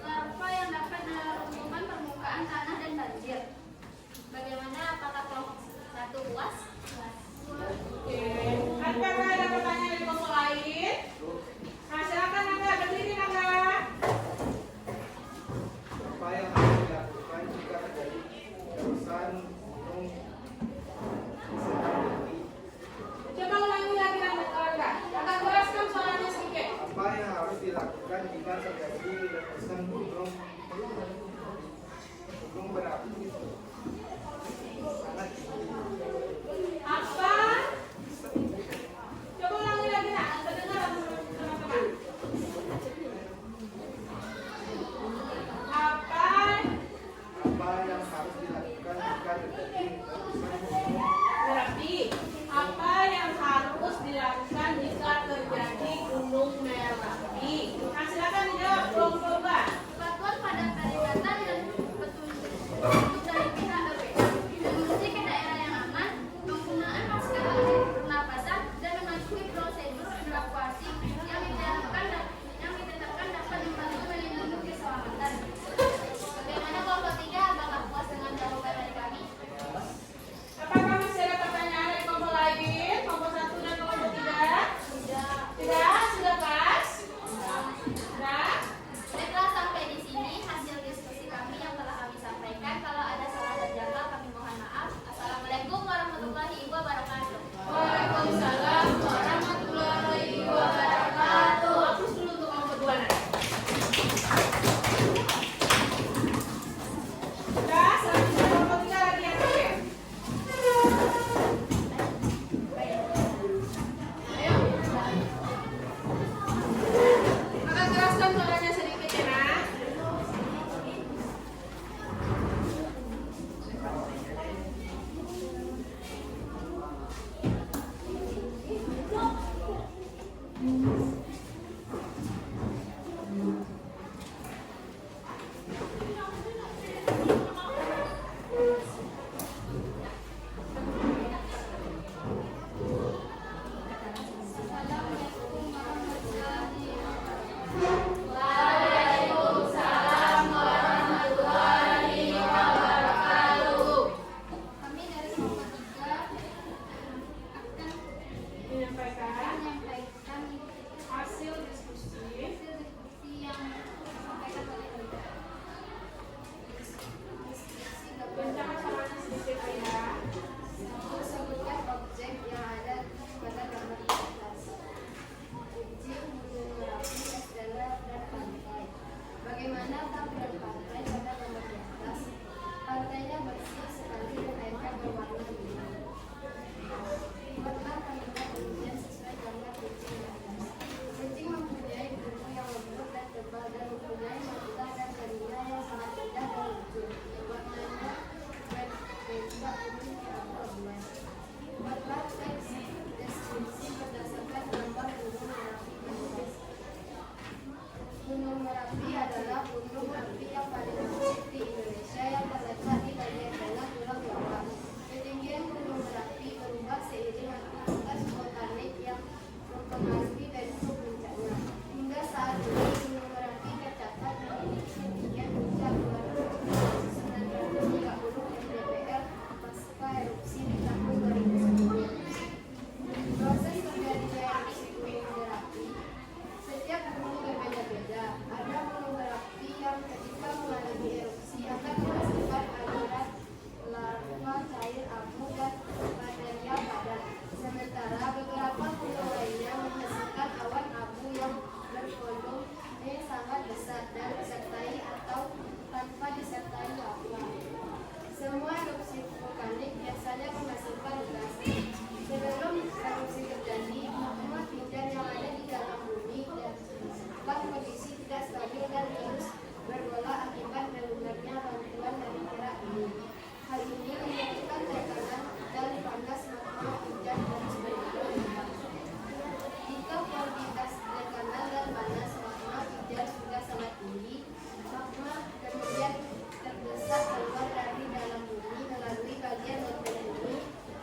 larva yang dapat meruntuhkan permukaan tanah dan banjir. Bagaimana, apakah kelompok satu puas? Oke. Apakah ada pertanyaan dari kelompok lain? Nah, silakan Naga, berdiri Naga. Apa yang harus dilakukan jika terjadi kerusakan gunung seperti Coba ulangi lagi Naga. Agak keraskan suaranya sedikit. apa yang harus dilakukan jika terjadi letusan gunung berapi sangat tinggi? Apa? Coba ulangi lagi Nak. Terdengar teman-teman. Apa yang harus dilakukan jika terjadi letusan gunung Merapi? Apa yang harus dilakukan jika terjadi gunung Merapi? Nah, silakan dijawab kelompok 2. Gunung Merapi adalah gunung api yang paling aktif di Indonesia yang terletak di bagian tengah Pulau Jawa. Ketinggian Gunung Merapi berubah seiring aktivitas vulkanik yang mempengaruhi bentuk puncaknya. Hingga saat ini Gunung Merapi tercatat memiliki ketinggian puncak 2.930 mdpl pasca erupsi di tahun 2010. Proses terjadinya erupsi Gunung Merapi setiap gunung berbeda-beda. Ada gunung berapi yang ketika mengalami erupsi akan menghasilkan aliran lava cair abu dan material padat. Sementara beberapa gunung lainnya menghasilkan awan abu yang bervolume sangat besar dan disertai atau tanpa disertai lava. Semua erupsi vulkanik biasanya menghasilkan gas. Sebelum erupsi terjadi, magma tidan yang ada di dalam bumi dalam kondisi tidak stabil dan terus bergolak akibat melunaknya bantuan dari gerak bumi. Hal ini menyebabkan tekanan dan panas magma hujan terus berubah. Jika kuantitas tekanan dan panas magma hujan sudah sangat tinggi, magma kemudian terdesak keluar dari dalam bumi melalui bagian organ bumi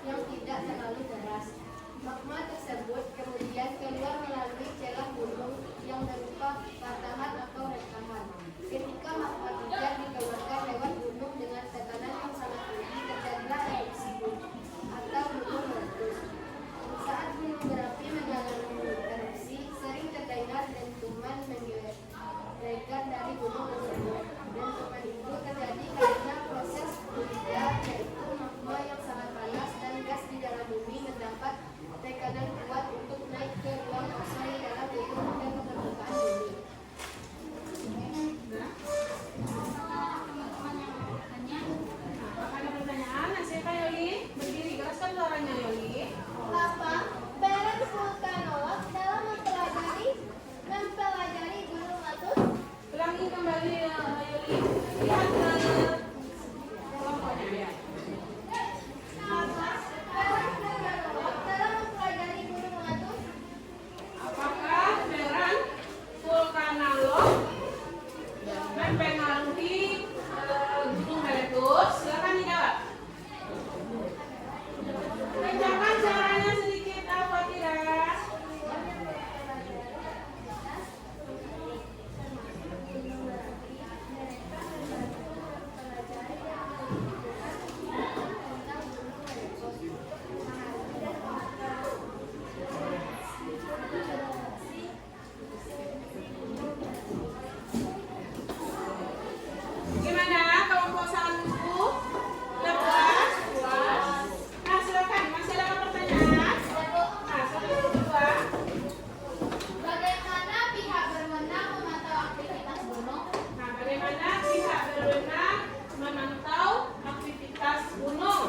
yang tidak terlalu deras. Magma tersebut kemudian keluar melalui celah gunung yang berupa patahan atau rekahan. Ketika magma hujan dikeluarkan lewat gunung dengan tekanan yang sangat tinggi, terjadilah erupsi gunung atau gunung meletus. Saat gunung berapi mengalami erupsi, sering terdengar dentuman menggelegar dari gunung tersebut. Dentuman itu terjadi karena proses fluida, yaitu magma yang sangat panas dan gas di dalam bumi mendapat tekanan kuat untuk naik ke ruang kosong di dalam gunung dan ke permukaan bumi. Ada pertanyaan? Siapa Yoli? Berdiri, keraskan suaranya Yoli. Apa peran vulkanolog dalam mempelajari gunung meletus? Ulangi kembali Yoli. Lihat kelompoknya ya. Apa peran vulkanolog dalam mempelajari gunung meletus? Apakah peran vulkanolog mempengaruhi gunung meletus? Silakan dijawab. Kencangkan suaranya sedikit apa tidak? Gimana kelompok 1? Udah puas? Puas. Nah silakan, masih ada pertanyaan? Nah, satu dua. Bagaimana pihak berwenang memantau aktivitas gunung? Nah, bagaimana pihak berwenang memantau aktivitas gunung?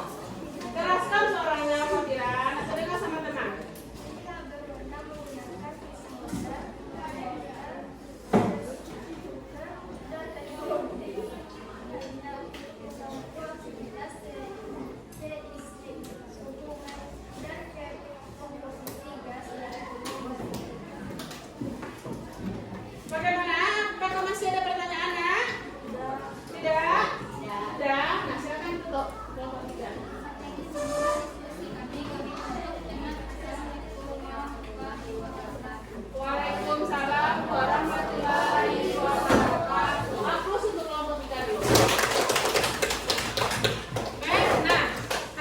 Keraskan suaranya Fakiran, atau dengar sama tenang. Pihak berwenang menggunakan seismometer, dan teknologi aktivitas seismik, hubungan dan komposisi gas dari gunung. Bagaimana? Apakah masih ada pertanyaan ya? Tidak? Tidak? Nah, silakan tutup kelompok 3. Waalaikumsalam warahmatullahi wabarakatuh. Aplaus untuk kelompok 3 dulu. Baik, nah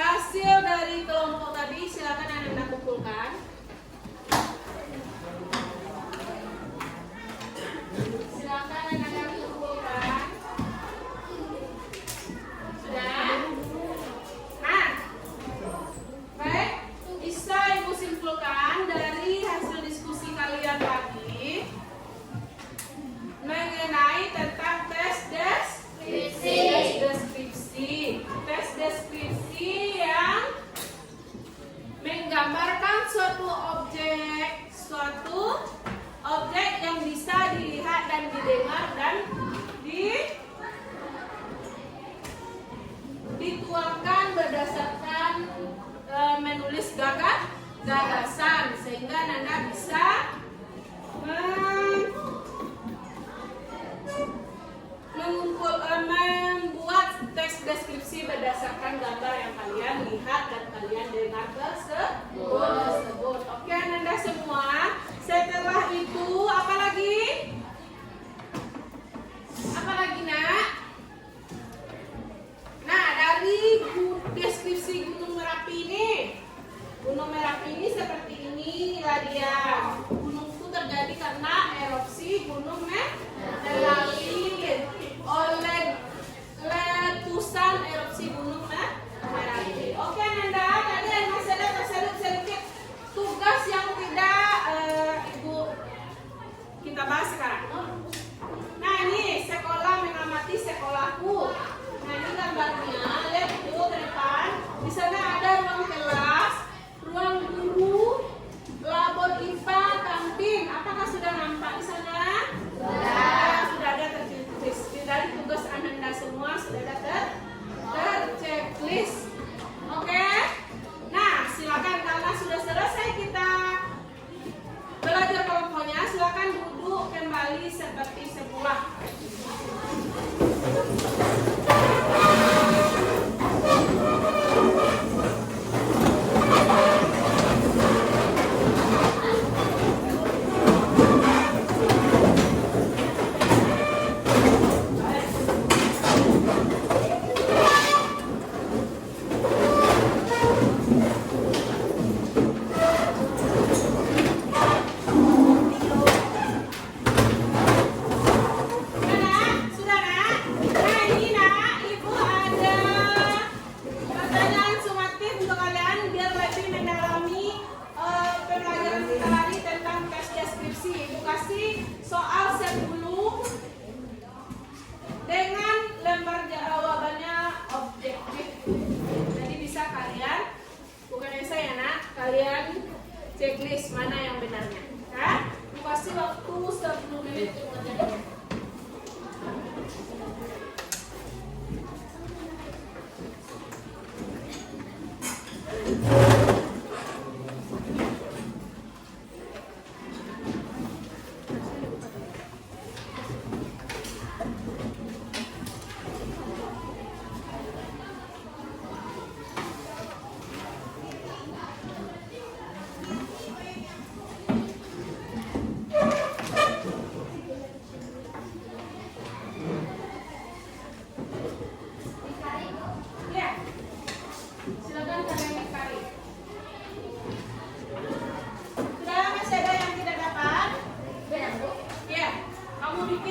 hasil dari kelompok tadi silakan Anda kumpulkan. Silakan Anda kumpulkan. Sudah? Nah, baik, bisa Ibu simpulkan dari hasil diskusi kalian tadi mengenai tentang tes deskripsi yang menggambarkan suatu objek yang bisa dilihat dan didengar dan dituangkan berdasarkan menulis gagasan sehingga Nanda bisa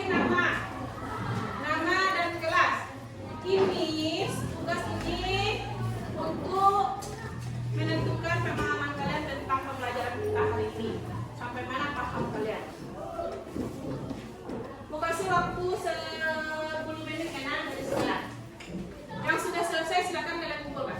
nama dan kelas. Ini tugas ini untuk menentukan pemahaman kalian tentang pembelajaran kita hari ini. Sampai mana paham kalian? Mau kasih waktu 10 menit kanan dari sebelah. Yang sudah selesai silakan kalian kumpulkan.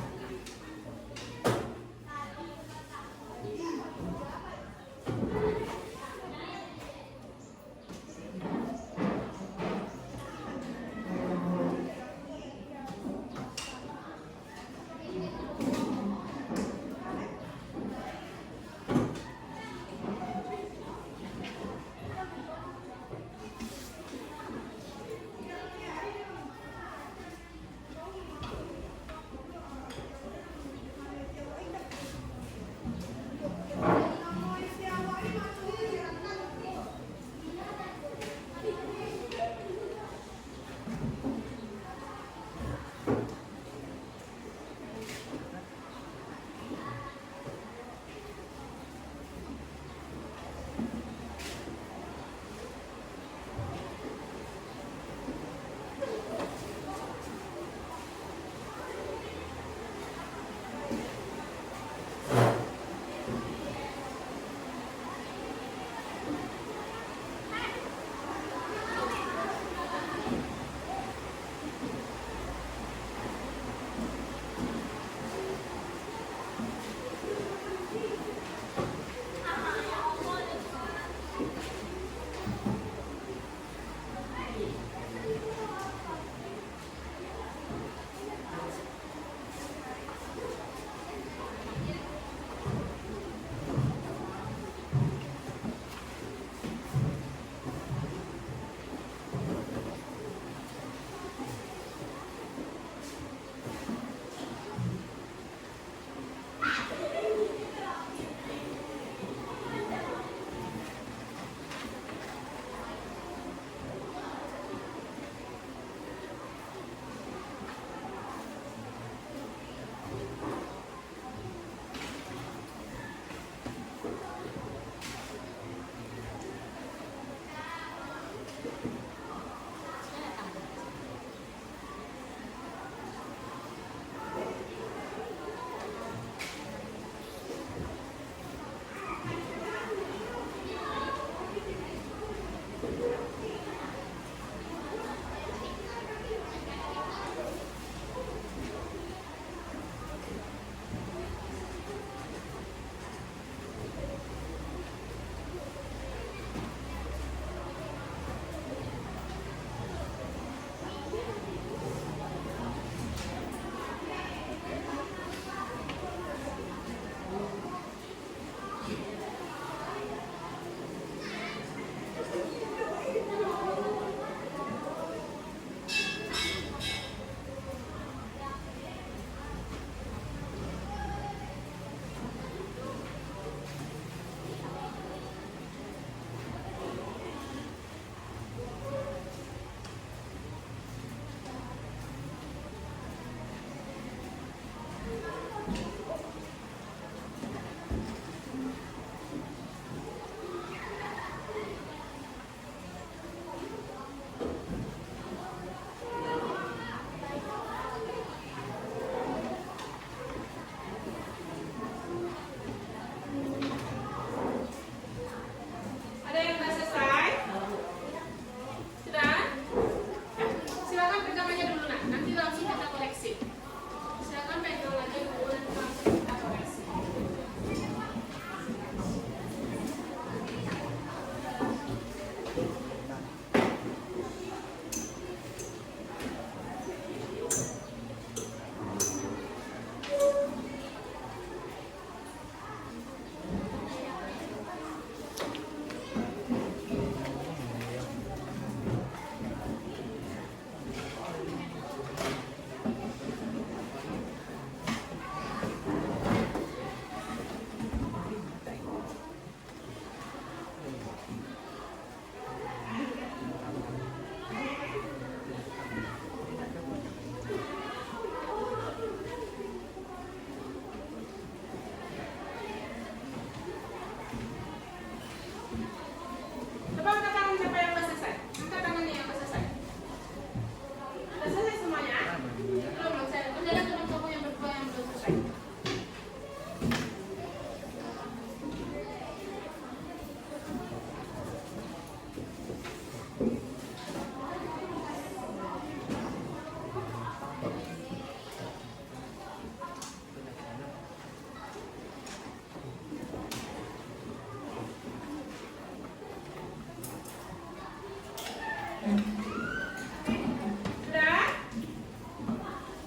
Sudah?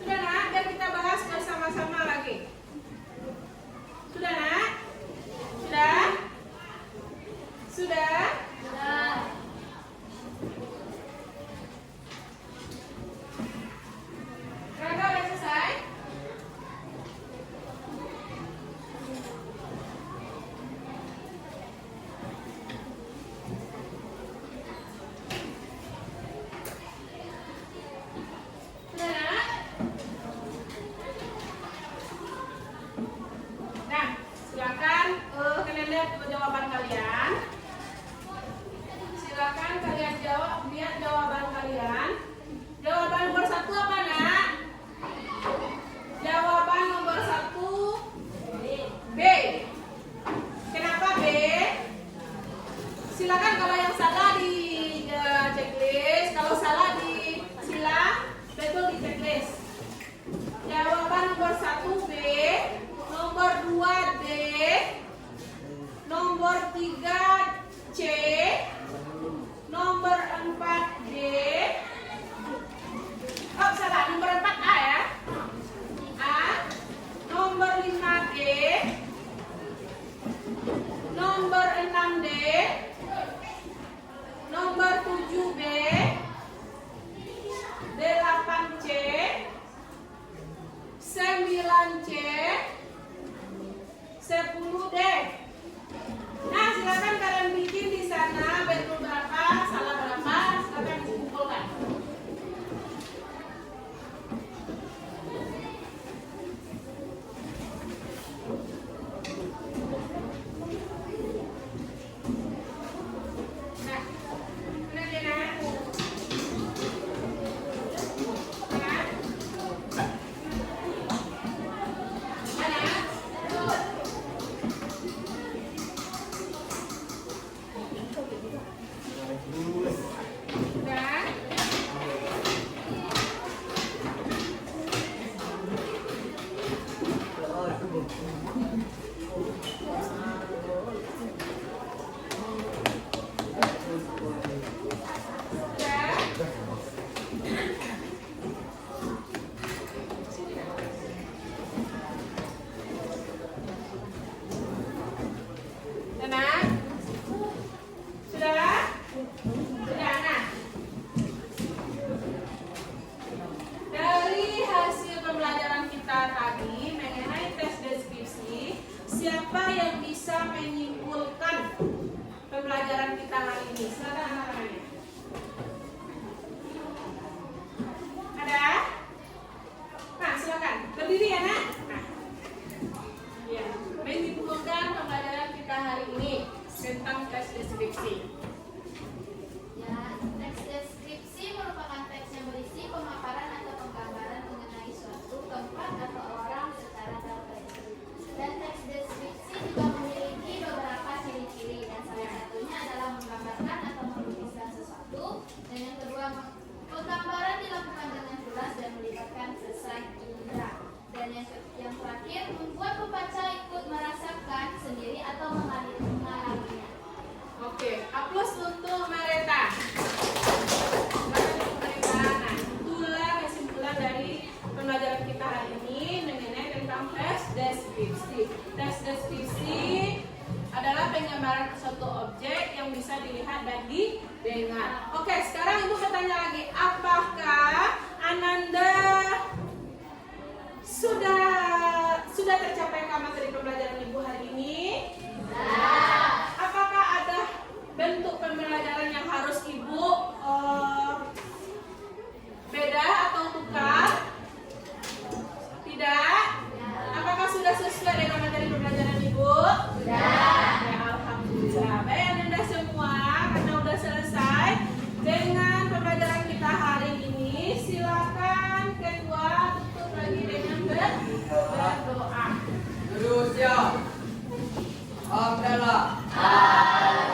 Sudah nak? Biar kita bahas bersama-sama lagi. Sudah nak? Sudah? Sudah? Rangga udah selesai? Sudah nak? Nah, silakan kalian lihat jawaban kalian. Silakan kalian jawab, lihat jawaban kalian. Jawaban nomor 1 apa nak? Jawaban nomor 1 B. Kenapa B? Silakan kalau yang salah di checklist, kalau salah di sila betul di checklist. Jawaban nomor 1 B, nomor 2 D, nomor 3 C, nomor 4 D. Oh salah, nomor 4 A ya. A, nomor 5 D, nomor 6 D, nomor 7 B, 8 C, 9 C, 10 D. Nah, silakan kalian bikin di sana betul berapa, salah berapa, silakan dikumpulkan. Nah, benar ya nak? Nah. Siapa yang bisa menyimpulkan pembelajaran kita hari ini? Silakan anak-anaknya. Ada? Nah, silakan. Berdiri ya, Nak. Nah. Ya, menyimpulkan pembelajaran kita hari ini tentang tes deskripsi. Ya, teks deskripsi merupakan teks yang berisi pemaparan atau penggambaran mengenai suatu tempat atau orang secara terperinci. Dan teks deskripsi juga memiliki beberapa ciri-ciri, dan salah satunya adalah menggambarkan atau melukiskan sesuatu, dan yang kedua penggambaran dilakukan dengan jelas dan melibatkan sesai indera, dan yang terakhir membuat pembaca ikut merasakan sendiri atau mengalaminya. Oke, aplaus untuk Mareta. Nah, itulah kesimpulan dari pembelajaran kita hari ini mengenai tentang tes deskripsi. Tes deskripsi adalah penggambaran suatu objek yang bisa dilihat dan didengar. Oke, sekarang Ibu bertanya lagi, apakah Ananda sudah tercapai materi pembelajaran Ibu hari ini? Apakah ada bentuk pembelajaran yang harus Ibu beda atau tukar? Tidak? Apakah sudah sesuai dengan materi pembelajaran Ibu? Sudah. Ya, alhamdulillah. Baik, Anda semua karena sudah selesai dengan pembelajaran kita hari ini, silakan ketua tutup lagi dengan berdoa. Terus ya. Alhamdulillah. Alhamdulillah.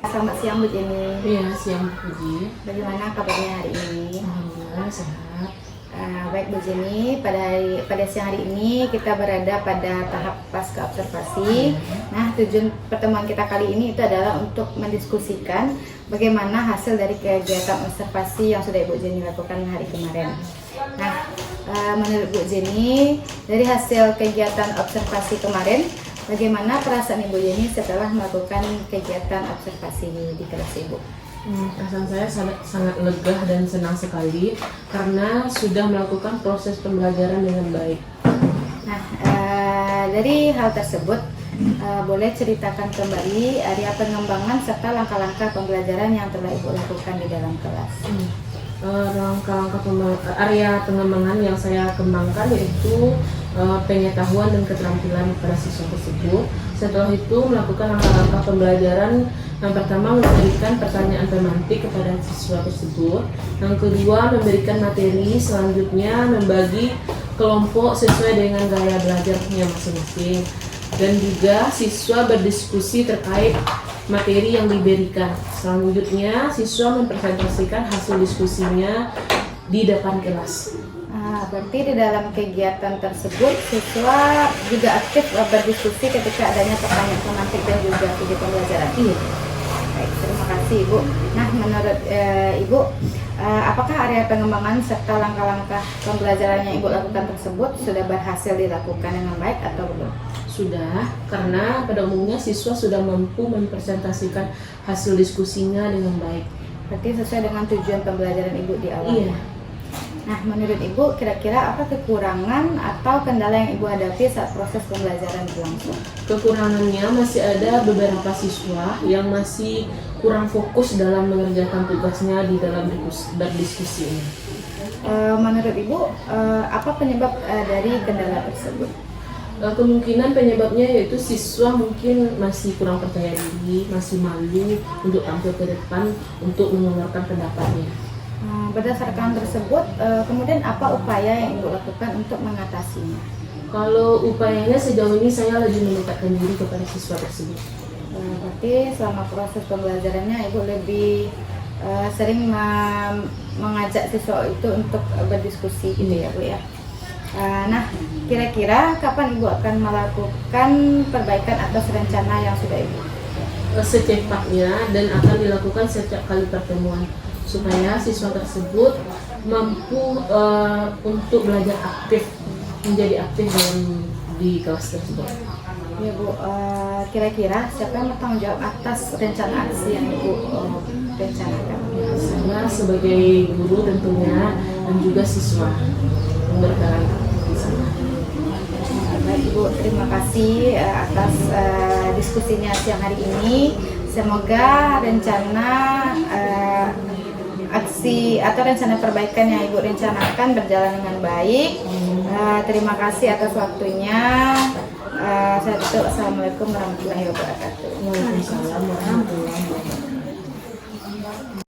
Selamat siang Bu Jenny. Iya, siang Puji. Bagaimana kabarnya hari ini? Alhamdulillah sehat. Baik Bu Jenny, pada siang hari ini kita berada pada tahap pasca observasi. Nah, tujuan pertemuan kita kali ini itu adalah untuk mendiskusikan bagaimana hasil dari kegiatan observasi yang sudah Ibu Jenny lakukan hari kemarin. Nah, menurut Bu Jenny, dari hasil kegiatan observasi kemarin, bagaimana perasaan Ibu Jenny setelah melakukan kegiatan observasi di kelas Ibu? Perasaan saya sangat lega dan senang sekali karena sudah melakukan proses pembelajaran dengan baik. Nah, dari hal tersebut, boleh ceritakan kembali area pengembangan serta langkah-langkah pembelajaran yang telah Ibu lakukan di dalam kelas. Area pengembangan yang saya kembangkan yaitu pengetahuan dan keterampilan pada siswa tersebut. Setelah itu melakukan langkah-langkah pembelajaran. Yang pertama, memberikan pertanyaan pemantik kepada siswa tersebut. Yang kedua, memberikan materi. Selanjutnya, membagi kelompok sesuai dengan gaya belajarnya masing-masing. Dan juga siswa berdiskusi terkait materi yang diberikan. Selanjutnya, siswa mempresentasikan hasil diskusinya di depan kelas. Berarti di dalam kegiatan tersebut siswa juga aktif berdiskusi ketika adanya pertanyaan pemantik dan juga video pembelajaran. Iya. Baik, terima kasih Ibu. Nah, menurut Ibu, apakah area pengembangan serta langkah-langkah pembelajaran yang Ibu lakukan tersebut sudah berhasil dilakukan dengan baik atau belum? Sudah, karena pada umumnya siswa sudah mampu mempresentasikan hasil diskusinya dengan baik. Berarti sesuai dengan tujuan pembelajaran Ibu di awal. Iya. Nah, menurut Ibu, kira-kira apa kekurangan atau kendala yang Ibu hadapi saat proses pembelajaran berlangsung? Kekurangannya masih ada beberapa siswa yang masih kurang fokus dalam mengerjakan tugasnya di dalam berdiskusi ini. Menurut Ibu, apa penyebab dari kendala tersebut? Kemungkinan penyebabnya yaitu siswa mungkin masih kurang percaya diri, masih malu untuk tampil ke depan untuk mengeluarkan pendapatnya. Berdasarkan tersebut, kemudian apa upaya yang Ibu lakukan untuk mengatasinya? Kalau upayanya sejauh ini saya lebih mendekatkan diri kepada siswa tersebut. Berarti selama proses pembelajarannya Ibu lebih sering mengajak siswa itu untuk berdiskusi gitu ya Bu ya. Nah, kira-kira kapan Ibu akan melakukan perbaikan atas rencana yang sudah Ibu? Secepatnya dan akan dilakukan setiap kali pertemuan supaya siswa tersebut mampu untuk belajar aktif, menjadi aktif di kelas tersebut. Ya Bu, kira-kira siapa yang bertanggung jawab atas rencana aksi yang Ibu rencanakan? Saya sebagai guru tentunya dan juga siswa yang berperan di sana. Baik Ibu, terima kasih atas diskusinya siang hari ini. Semoga rencana aksi atau rencana perbaikan yang Ibu rencanakan berjalan dengan baik. Terima kasih atas waktunya. Saya tutup. Assalamualaikum warahmatullahi wabarakatuh. Waalaikumsalam warahmatullahi wabarakatuh.